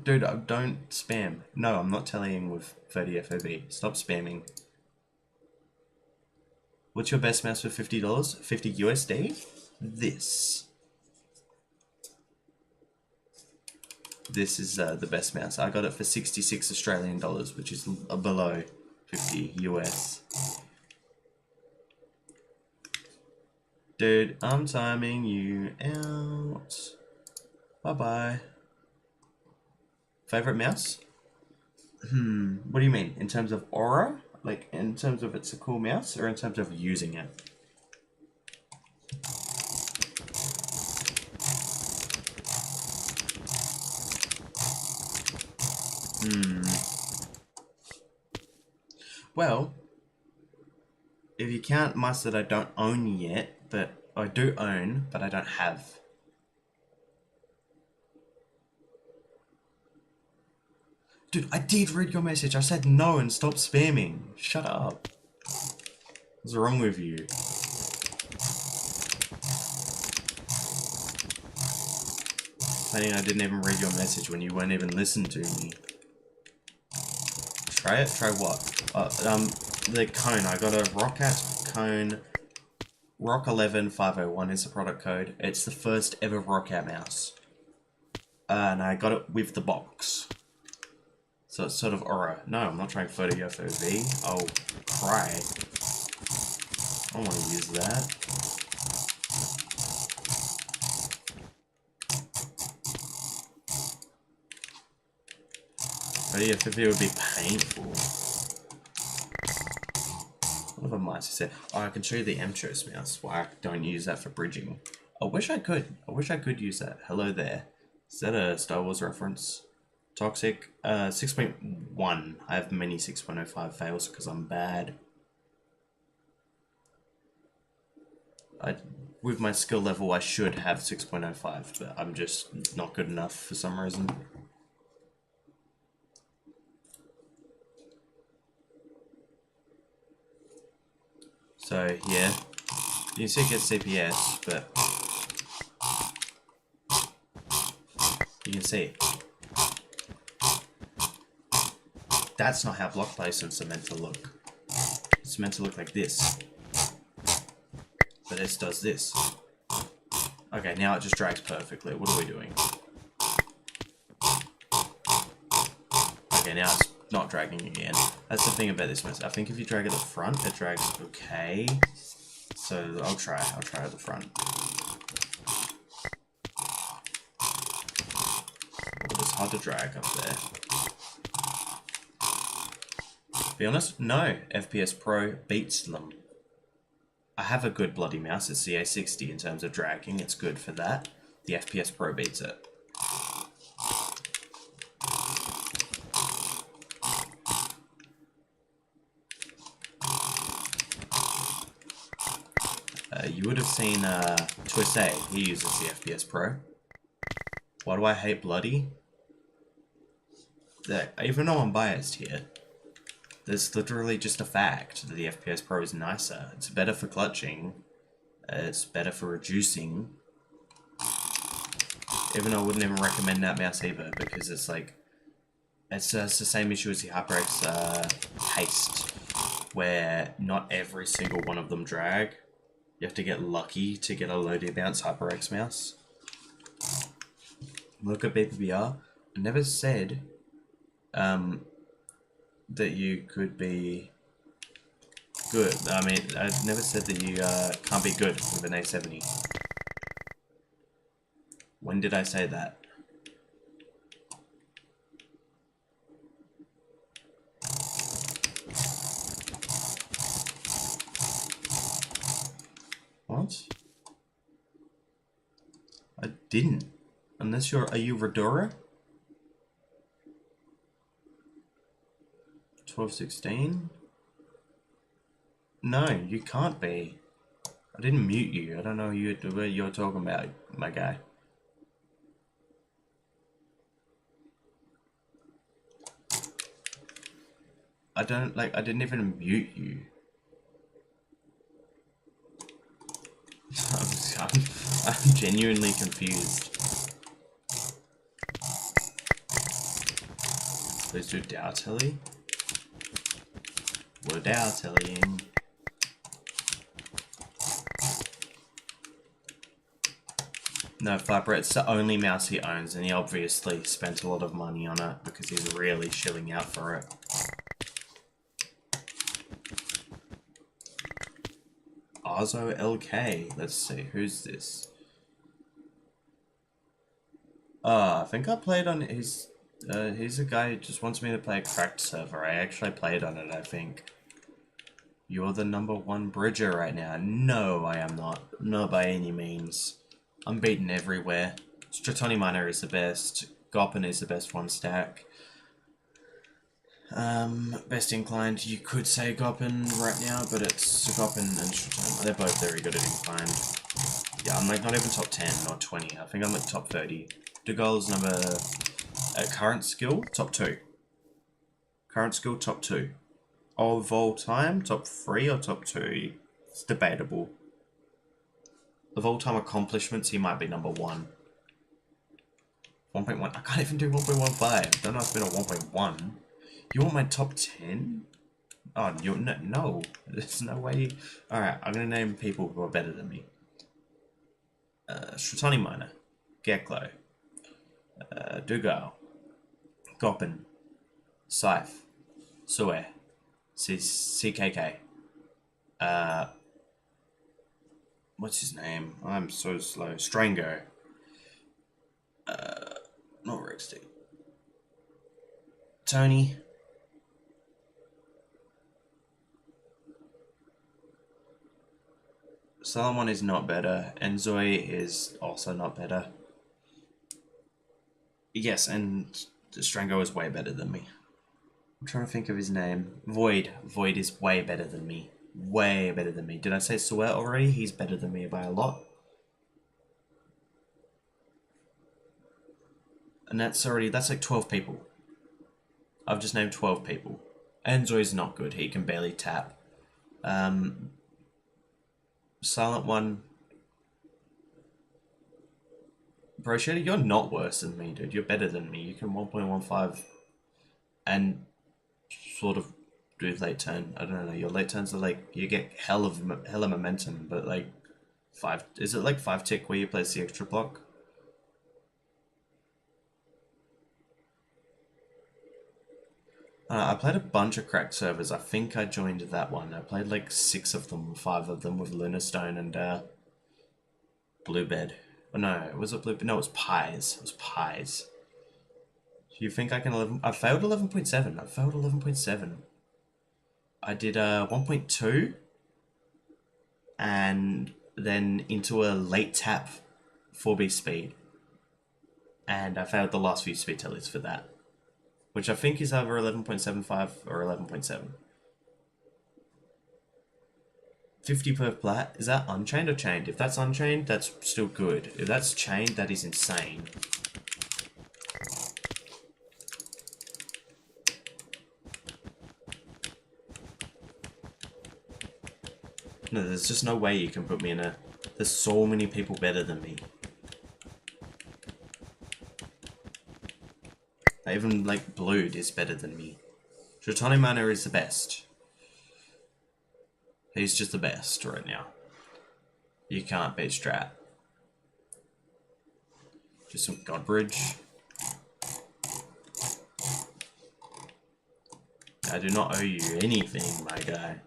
Speaker 1: Dude, don't spam. No, I'm not tellying with 30 FOB. Stop spamming. What's your best mouse for $50? 50 USD? This. This is the best mouse. I got it for 66 Australian dollars, which is below 50 US. Dude, I'm timing you out. Bye-bye. Favorite mouse? What do you mean? In terms of aura? Like, in terms of it's a cool mouse, or in terms of using it? Well, if you count mice that I don't own yet, but I do own, but I don't have. Dude, I did read your message. I said no and stop spamming. Shut up. What's wrong with you? Saying I didn't even read your message when you weren't even listening to me. Try it? Try what? The cone. I got a Roccat cone. Rock 11501 is the product code. It's the first ever Roccat mouse. And I got it with the box. So it's sort of aura. No, I'm not trying photo FOV. I'll cry. I don't want to use that. Photo FOV would be painful. What other mice he said? Oh, I can show you the Mchos mouse. Why I don't use that for bridging. I wish I could. I wish I could use that. Hello there. Is that a Star Wars reference? Toxic, 6.1. I have many 6.05 fails because I'm bad. With my skill level, I should have 6.05, but I'm just not good enough for some reason. So, yeah. You can see it gets CPS, but you can see it. That's not how block placements are meant to look. It's meant to look like this. But this does this. Okay, now it just drags perfectly. What are we doing? Okay, now it's not dragging again. That's the thing about this mouse. I think if you drag at the front, it drags okay. So I'll try at the front. Oh, it's hard to drag up there. To be honest, no. FPS Pro beats them. I have a good bloody mouse. It's the A60 in terms of dragging. It's good for that. The FPS Pro beats it. You would have seen Twist A. He uses the FPS Pro. Why do I hate bloody? Even though I'm biased here, there's literally just a fact that the FPS Pro is nicer. It's better for clutching. It's better for reducing. Even though I wouldn't even recommend that mouse either, because it's like, it's the same issue as the HyperX Haste, where not every single one of them drag. You have to get lucky to get a low bounce HyperX mouse. Look at BPBR. I never said that you could be good. I mean, I never said that you can't be good with an A70. When did I say that? What? I didn't. Unless are you Redora? 1216? No, you can't be. I didn't mute you. I don't know what you're talking about, my guy. I didn't even mute you. genuinely confused. Please do Dow Telly. We're Dow Tellying. No, Flapper, it's the only mouse he owns, and he obviously spent a lot of money on it because he's really shilling out for it. Arzo LK. Let's see, who's this? I think I played on his... he's a guy who just wants me to play a cracked server. I actually played on it, I think. You're the #1 bridger right now. No, I am not. Not by any means. I'm beaten everywhere. Stratoni Miner is the best. Goppin is the best one stack. Best inclined, you could say Goppin right now, but it's Goppin and Stratoni. They're both very good at inclined. Yeah, I'm like not even top 10 or 20. I think I'm at top 30. DeGaule's current skill, top 2. Current skill, top 2. Of all time, top 3 or top 2? It's debatable. Of all time accomplishments, he might be #1. 1.1. I can't even do 1.15. Don't ask me to 1.1. You want my top 10? Oh, you're no. There's no way. Alright, I'm gonna name people who are better than me. Stratoni Miner. Geklo. Dugal. Goppin. Scythe. Sue. CKK. What's his name? I'm so slow. Strango. Not Rexty. Tony. Solomon is not better. Enzoi is also not better. Yes, and Strango is way better than me. I'm trying to think of his name. Void. Void is way better than me. Way better than me. Did I say Sweat already? He's better than me by a lot. And that's like 12 people. I've just named 12 people. Enzoi's not good. He can barely tap. Silent One. Bro, Shady, you're not worse than me, dude. You're better than me. You can 1.15 and sort of do late turn. I don't know. Your late turns are like, you get hella momentum, but like 5, is it like 5 tick where you place the extra block? I played a bunch of cracked servers. I think I joined that one. I played like 6 of them, 5 of them with Lunarstone and Bluebed. Oh, no, was it Bluebed? No, it was Pies. It was Pies. Do you think I can 11? I failed 11.7. I failed 11.7. I did 1.2 and then into a late tap 4B speed. And I failed the last few speed tellers for that, which I think is either 11.75 or 11.7. 50 per plat. Is that unchained or chained? If that's unchained, that's still good. If that's chained, that is insane. No, there's just no way you can put me in a... There's so many people better than me. Even, like, Blued is better than me. Stratoni Miner is the best. He's just the best right now. You can't beat Strat. Just some Godbridge. I do not owe you anything, my guy.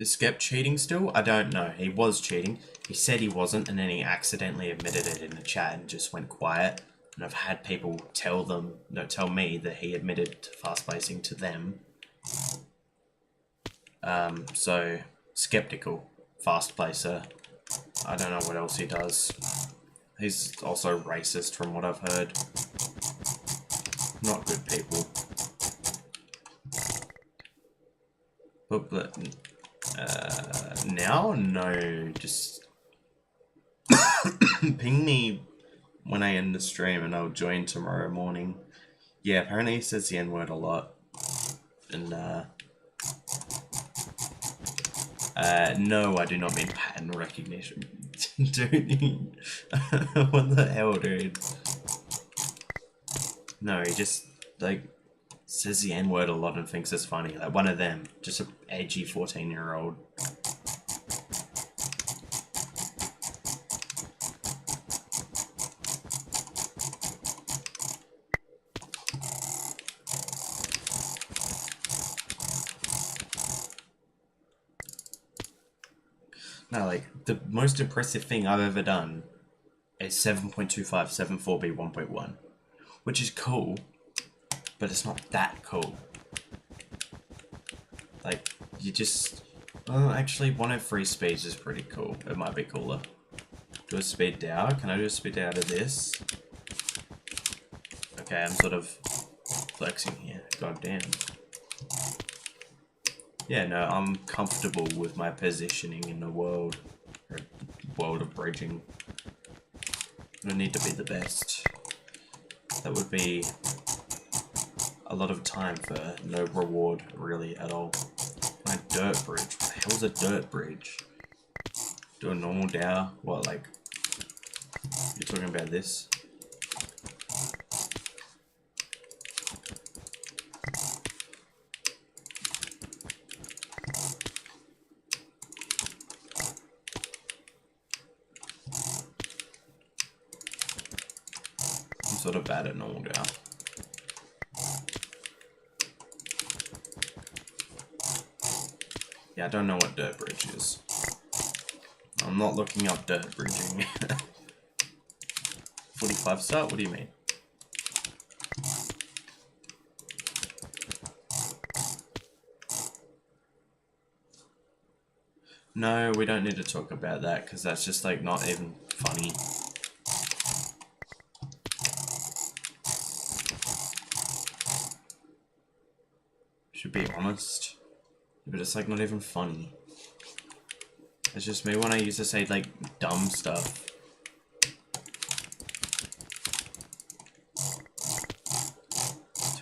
Speaker 1: Is Skep cheating still? I don't know. He was cheating. He said he wasn't, and then he accidentally admitted it in the chat and just went quiet. And I've had people tell me that he admitted to fast placing to them. So, skeptical fast placer. I don't know what else he does. He's also racist from what I've heard. Not good people. But now? No, just ping me when I end the stream and I'll join tomorrow morning. Yeah, apparently he says the N-word a lot. And, No, I do not mean pattern recognition. Dude, what the hell, dude? No, he just, like, says the N-word a lot and thinks it's funny. Like, one of them. Just an edgy 14-year-old. No, like, the most impressive thing I've ever done is 7.2574b 1.1. Which is cool, but it's not that cool. Like, you just... Well, actually, 103 speeds is pretty cool. It might be cooler. Do a speed down? Can I do a speed down to this? Okay, I'm sort of flexing here. God damn. Yeah, no, I'm comfortable with my positioning in the world. World of bridging. I don't need to be the best. That would be a lot of time for no reward, really, at all. My dirt bridge. What the hell's a dirt bridge? Do a normal dow? What, like... You're talking about this? I'm sort of bad at normal dow. Yeah, I don't know what dirt bridge is. I'm not looking up dirt bridging. 45 start? What do you mean? No, we don't need to talk about that, because that's just, like, not even funny. Should be honest. But it's, like, not even funny. It's just me when I used to say, like, dumb stuff.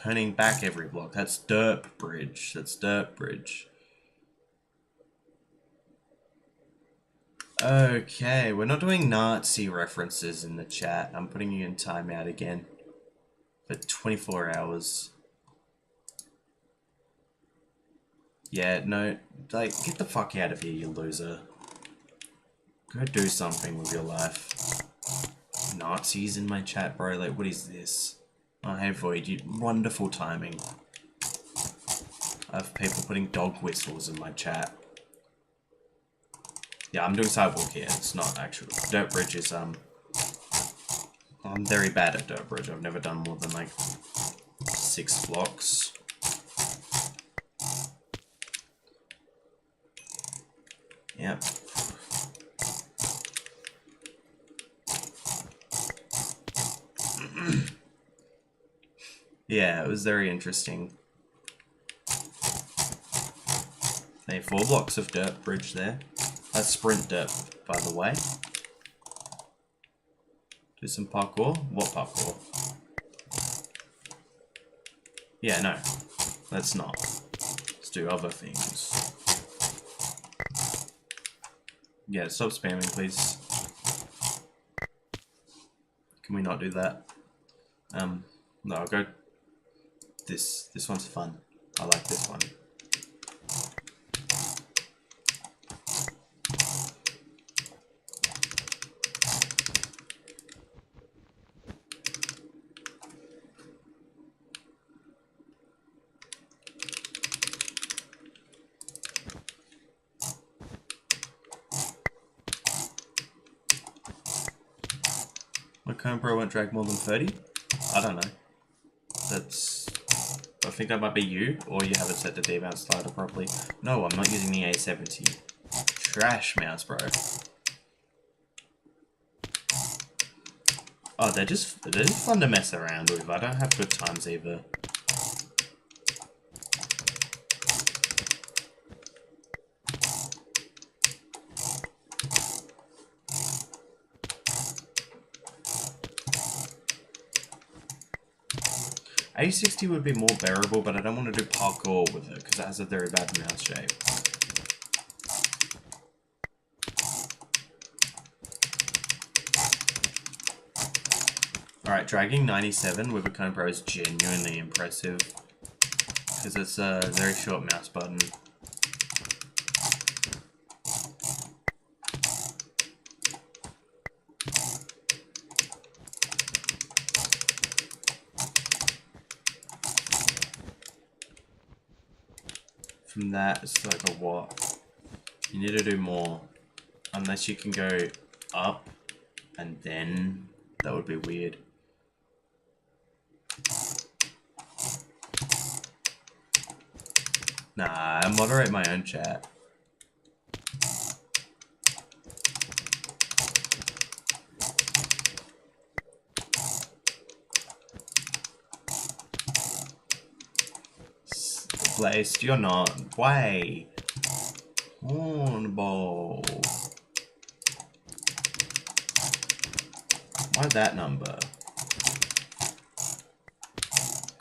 Speaker 1: Turning back every block. That's derp bridge. That's dirt bridge. Okay, we're not doing Nazi references in the chat. I'm putting you in timeout again. For 24 hours. Yeah, no, like, get the fuck out of here, you loser. Go do something with your life. Nazis in my chat, bro, like, what is this? Oh, hey, Void, you wonderful timing. I have people putting dog whistles in my chat. Yeah, I'm doing sidewalk here, it's not actual. Dirt bridge is, I'm very bad at dirt bridge. I've never done more than, like, 6 blocks. Yep. Yeah, it was very interesting. Hey, 4 blocks of dirt bridge there. That's sprint dirt, by the way. Do some parkour. What parkour? Yeah, no. Let's not. Let's do other things. Yeah, stop spamming, please. Can we not do that? No, I'll go... This one's fun. I like this one. My current pro won't drag more than 30? I don't know. That's... I think that might be you, or you haven't set the D-mouse slider properly. No, I'm not using the A70. Trash mouse, bro. Oh, they're just fun to mess around with. I don't have good times either. A60 would be more bearable, but I don't want to do parkour with it because it has a very bad mouse shape. Alright, dragging 97 with a Cone Pro is genuinely impressive. Because it's a very short mouse button. From that, it's like a what? You need to do more. Unless you can go up and then that would be weird. Nah, I moderate my own chat. Blazed, you're not. Why? Hornball. Why that number?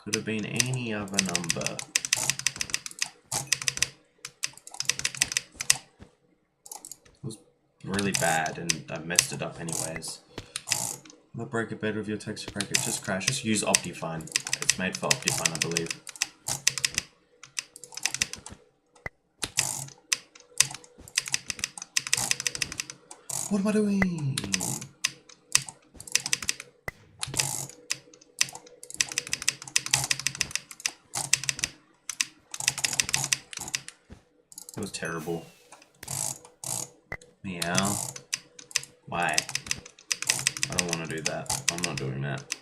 Speaker 1: Could have been any other number. It was really bad and I messed it up anyways. I'll break a bed with your texture breaker. Just crash. Just use Optifine. It's made for Optifine, I believe. What am I doing? It was terrible. Meow. Why? I don't want to do that. I'm not doing that.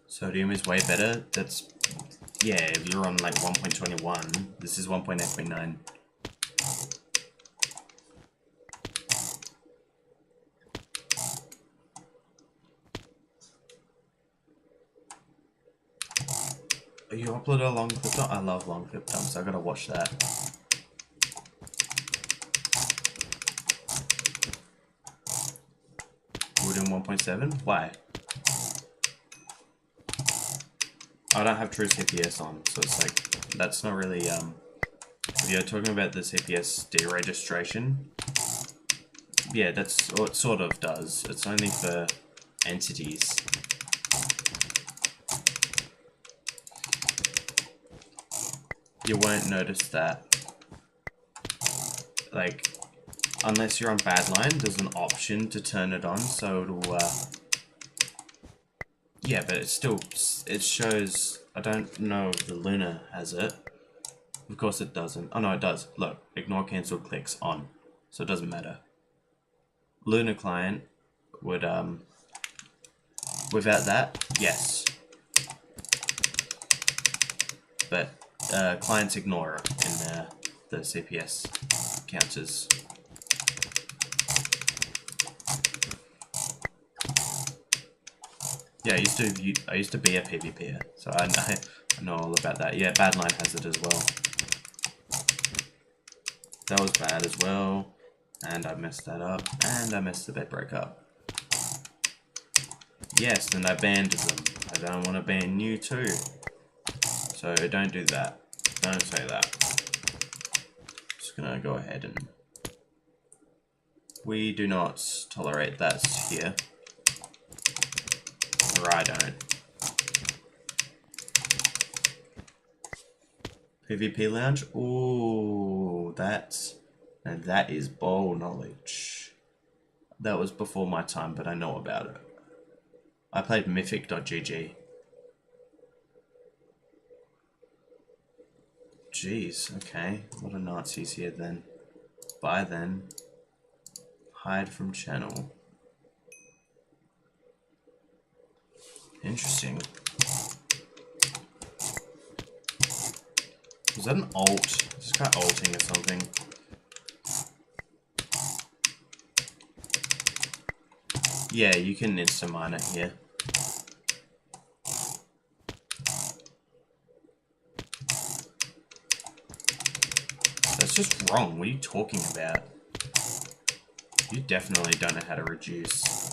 Speaker 1: Sodium is way better. That's... yeah, if you're on like 1.21, this is 1.8.9. You uploaded a long clip dump? I love long clip dumps, I gotta watch that. We're doing 1.7? Why? I don't have true CPS on, so it's like, that's not really, if you're talking about the CPS deregistration, yeah, that's what it sort of does. It's only for entities. You won't notice that. Like, unless you're on Badline, there's an option to turn it on, so it'll, yeah, but it still, it shows, I don't know if the Luna has it. Of course it doesn't. Oh no, it does. Look, ignore cancelled clicks on, so it doesn't matter. Luna client would, without that, yes. But, clients ignore it in the CPS counters. Yeah, I used to be a PvPer, so I know all about that. Yeah, Badline has it as well. That was bad as well, and I messed that up, and I messed the bed break up. Yes, and I banned them. I don't want to ban you too. So don't do that. Don't say that. Just gonna go ahead and... we do not tolerate that here. Or I don't. PvP Lounge? Ooh, and that is bold knowledge. That was before my time, but I know about it. I played mythic.gg. Jeez, okay. A lot of Nazis here then. Bye then. Hide from channel. Interesting. Was that an alt? Is this guy alting or something? Yeah, you can insta-mine it here. That's just wrong. What are you talking about? You definitely don't know how to reduce.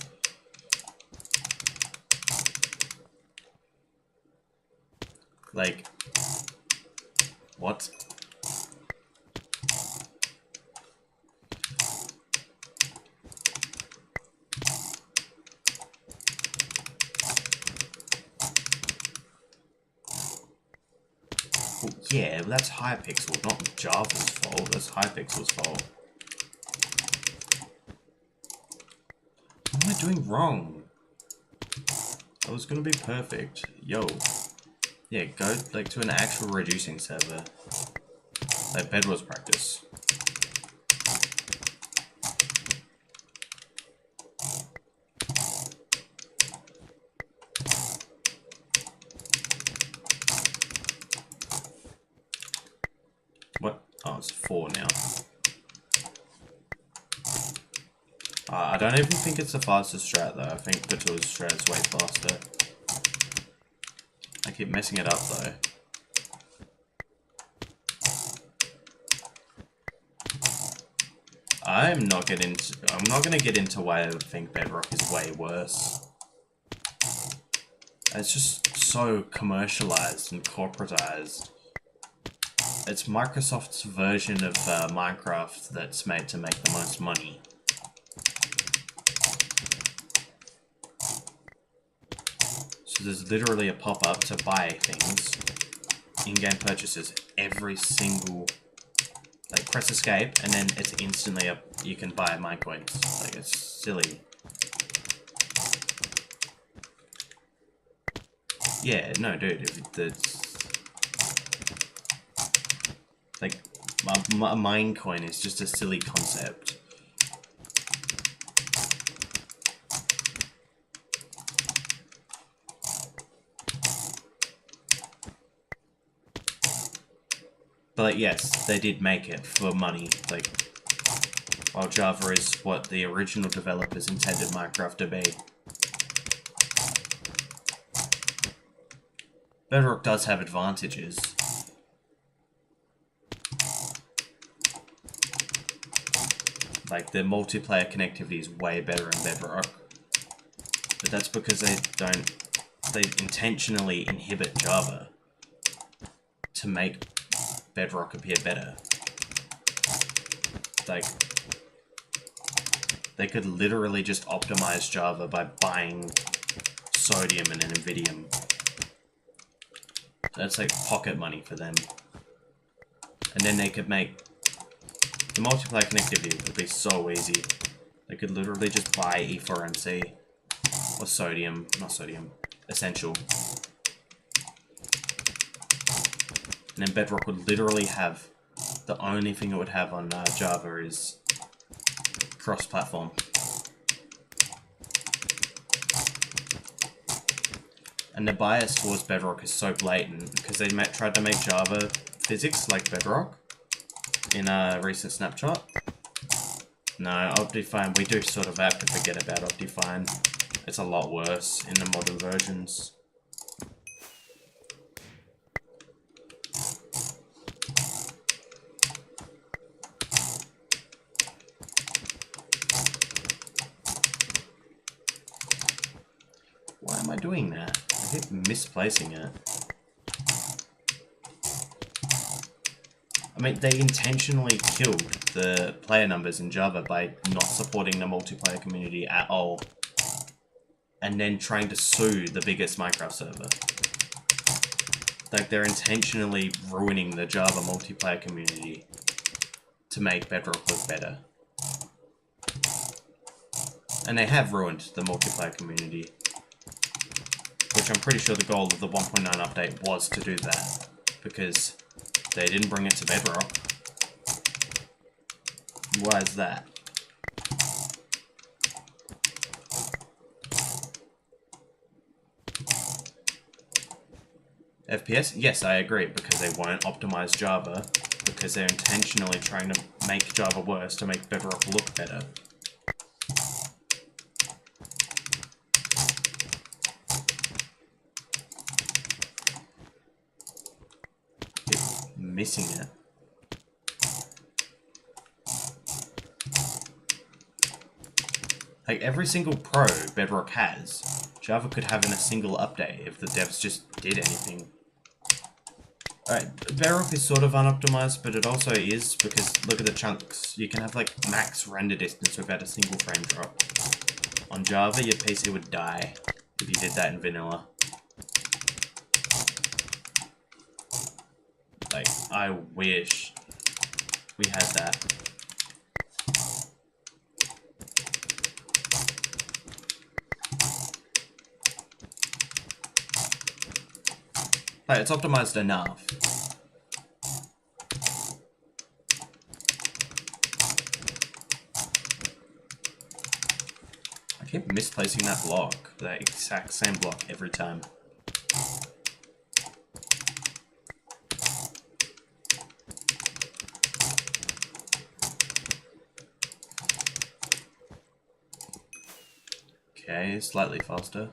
Speaker 1: Like, what? Yeah, but that's Hypixel, not Java's fault. That's Hypixel's fault. What am I doing wrong? I was gonna be perfect. Yo. Yeah, go like to an actual reducing server. Like Bedwars practice. What? Oh, it's 4 now. I don't even think it's the fastest strat though. I think Batua's strat is way faster. I keep messing it up though. I'm not gonna get into why I think Bedrock is way worse. It's just so commercialized and corporatized. It's Microsoft's version of Minecraft that's made to make the most money. So there's literally a pop-up to buy things, in-game purchases, every single, like press escape and then it's instantly up, you can buy Minecoins. Like it's silly. Yeah, no dude, if it's, like, a Minecoin is just a silly concept. But like, yes, they did make it for money, like, while Java is what the original developers intended Minecraft to be. Bedrock does have advantages. Like, the multiplayer connectivity is way better in Bedrock. But that's because they intentionally inhibit Java to make Bedrock appear better. Like, they could literally just optimize Java by buying sodium and NVIDIA. That's like pocket money for them. And then they could make the multiplayer connectivity would be so easy. They could literally just buy E4MC or sodium, not sodium, essential. And then Bedrock would literally have, the only thing it would have on Java is cross-platform. And the bias towards Bedrock is so blatant because they tried to make Java physics like Bedrock in a recent snapshot. No, Optifine, we do sort of have to forget about Optifine. It's a lot worse in the modern versions. Why am I doing that? I keep misplacing it. I mean, they intentionally killed the player numbers in Java by not supporting the multiplayer community at all. And then trying to sue the biggest Minecraft server. Like, they're intentionally ruining the Java multiplayer community to make Bedrock look better. And they have ruined the multiplayer community. Which I'm pretty sure the goal of the 1.9 update was to do that. Because they didn't bring it to Bedrock. Why is that? FPS? Yes, I agree, because they won't optimize Java, because they're intentionally trying to make Java worse to make Bedrock look better. Keep missing it. Like, every single pro Bedrock has, Java could have in a single update if the devs just did anything. Alright, Bedrock is sort of unoptimized, but it also is, because look at the chunks. You can have, like, max render distance without a single frame drop. On Java, your PC would die if you did that in vanilla. Like, I wish we had that. Like, it's optimized enough. I keep misplacing that block, that exact same block every time. Okay, slightly faster.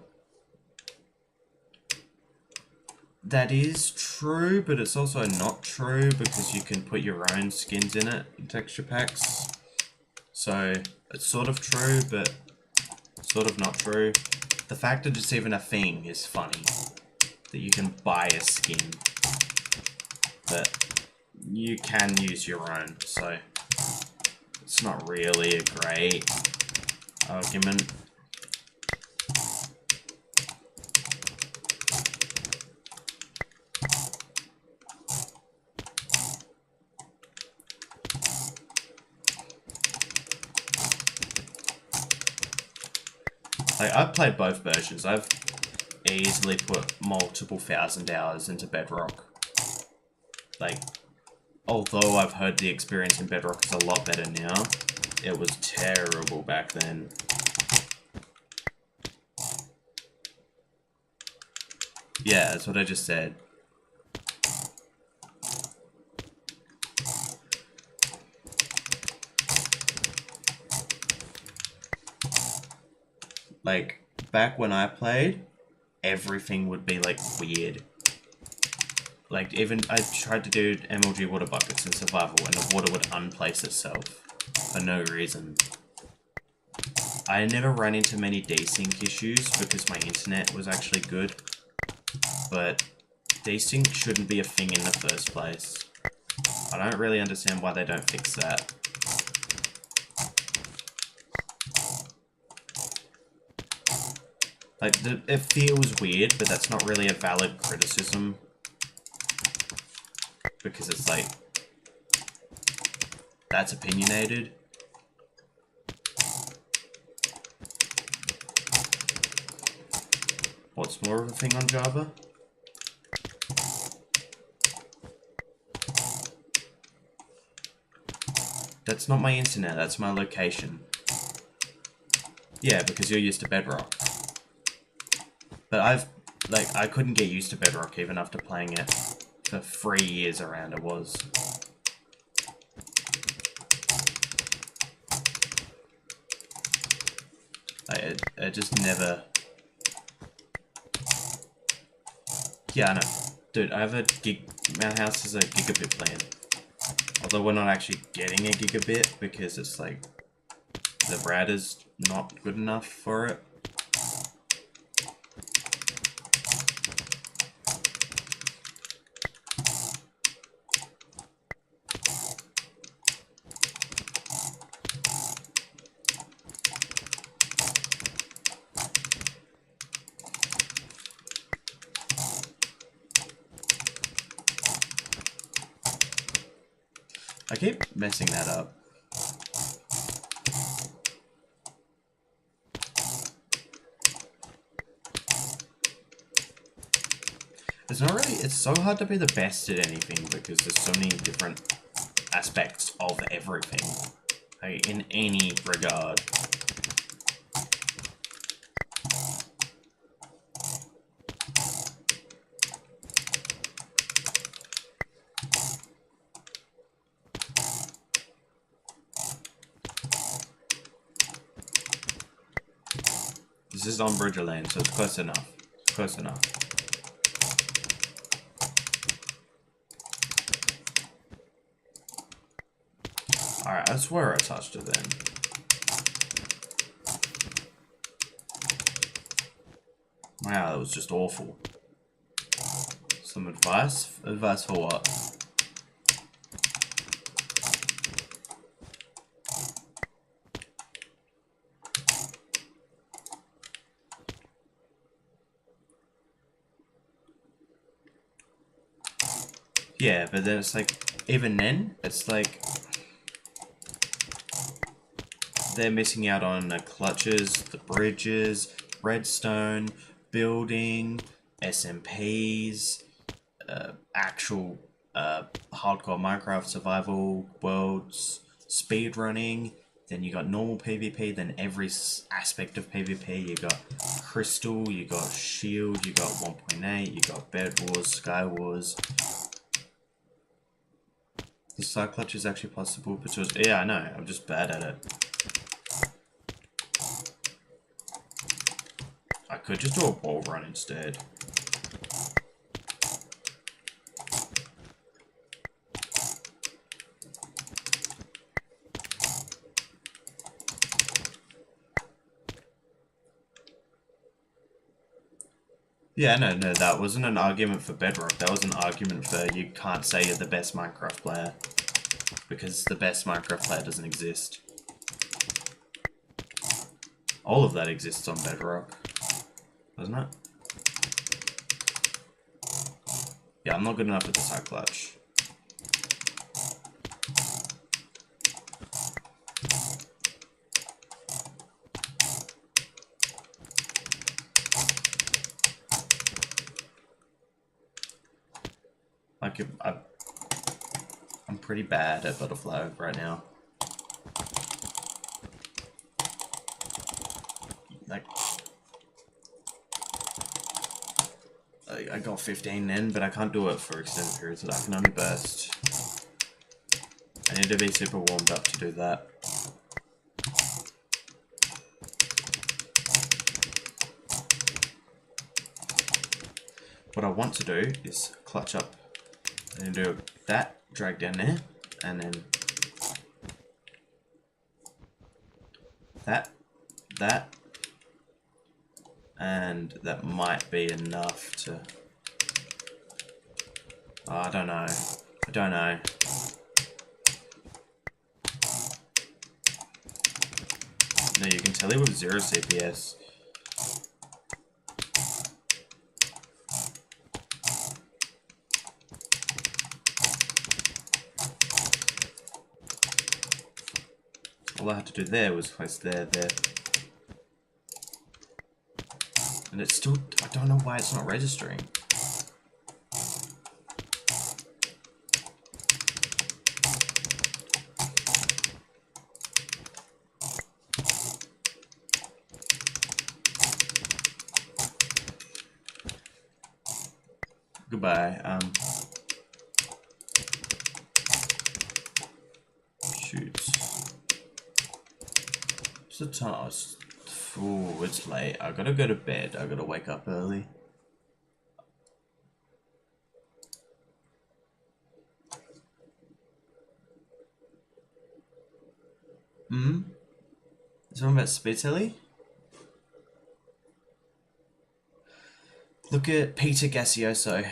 Speaker 1: That is true, but it's also not true because you can put your own skins in it, in texture packs. So, it's sort of true, but sort of not true. The fact that it's even a thing is funny. That you can buy a skin. But you can use your own, so it's not really a great argument. Like, I've played both versions. I've easily put multiple thousand hours into Bedrock. Like, although I've heard the experience in Bedrock is a lot better now, it was terrible back then. Yeah, that's what I just said. Like, back when I played, everything would be, like, weird. Like, even, I tried to do MLG water buckets in survival, and the water would unplace itself. For no reason. I never ran into many desync issues, because my internet was actually good. But, desync shouldn't be a thing in the first place. I don't really understand why they don't fix that. Like, it feels weird, but that's not really a valid criticism. Because it's like, that's opinionated. What's more of a thing on Java? That's not my internet, that's my location. Yeah, because you're used to Bedrock. But I couldn't get used to Bedrock even after playing it for 3 years around it was. Like, it just never... Yeah, I know. Dude, I have my house is a gigabit plan. Although we're not actually getting a gigabit because it's like, the router's not good enough for it. I keep messing that up. It's not really, it's so hard to be the best at anything because there's so many different aspects of everything, like, in any regard. This is on Bridger Lane, so it's close enough. It's close enough. Alright, I swear I touched it then. Wow, that was just awful. Some advice? Advice for what? Yeah, but then it's like, even then, it's like they're missing out on the clutches, the bridges, redstone, building, SMPs, actual hardcore Minecraft survival worlds, speedrunning. Then you got normal PvP. Then every aspect of PvP. You got Crystal. You got Shield. You got 1.8. You got Bed Wars, Sky Wars. The side clutch is actually possible, but yeah, I know. I'm just bad at it. I could just do a wall run instead. Yeah, no, that wasn't an argument for Bedrock. That was an argument for you can't say you're the best Minecraft player. Because the best Minecraft player doesn't exist. All of that exists on Bedrock. Doesn't it? Yeah, I'm not good enough at the side clutch. Like, I'm pretty bad at butterfly right now. Like, I got 15 then, but I can't do it for extended periods. So I can only burst. I need to be super warmed up to do that. What I want to do is clutch up and do that, drag down there, and then that, and that might be enough to... Oh, I don't know. I don't know. No, you can tell it with 0 CPS. All I had to do there was place there. And it's still... I don't know why it's not registering. Goodbye. Shoot. What's the time? Ooh, it's late. I gotta go to bed. I gotta wake up early. Something about speed, Telly? Look at Peter Gasioso.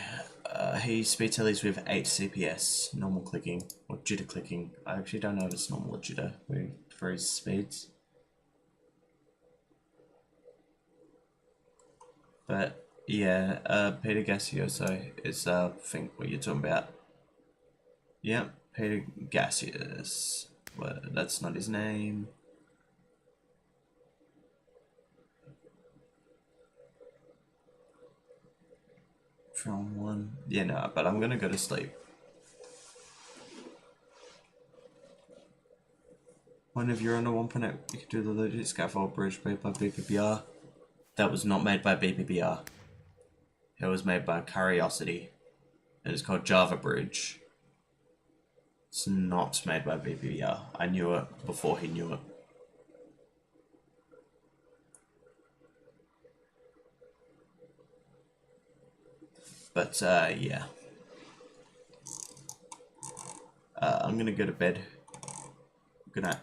Speaker 1: He speed tellies with 8 CPS, normal clicking, or jitter clicking. I actually don't know if it's normal or jitter for his speeds. But yeah, Peter Gasioso is I think what you're talking about. Yep, Peter Gaseous. Well, that's not his name. From one. Yeah, no, but I'm gonna go to sleep. One of you on a 1.8, you could do the legit scaffold bridge made by BPBR. That was not made by BPBR. It was made by Curiosity. It is called Java Bridge. It's not made by BPBR. I knew it before he knew it. But, yeah. I'm gonna go to bed. Good night.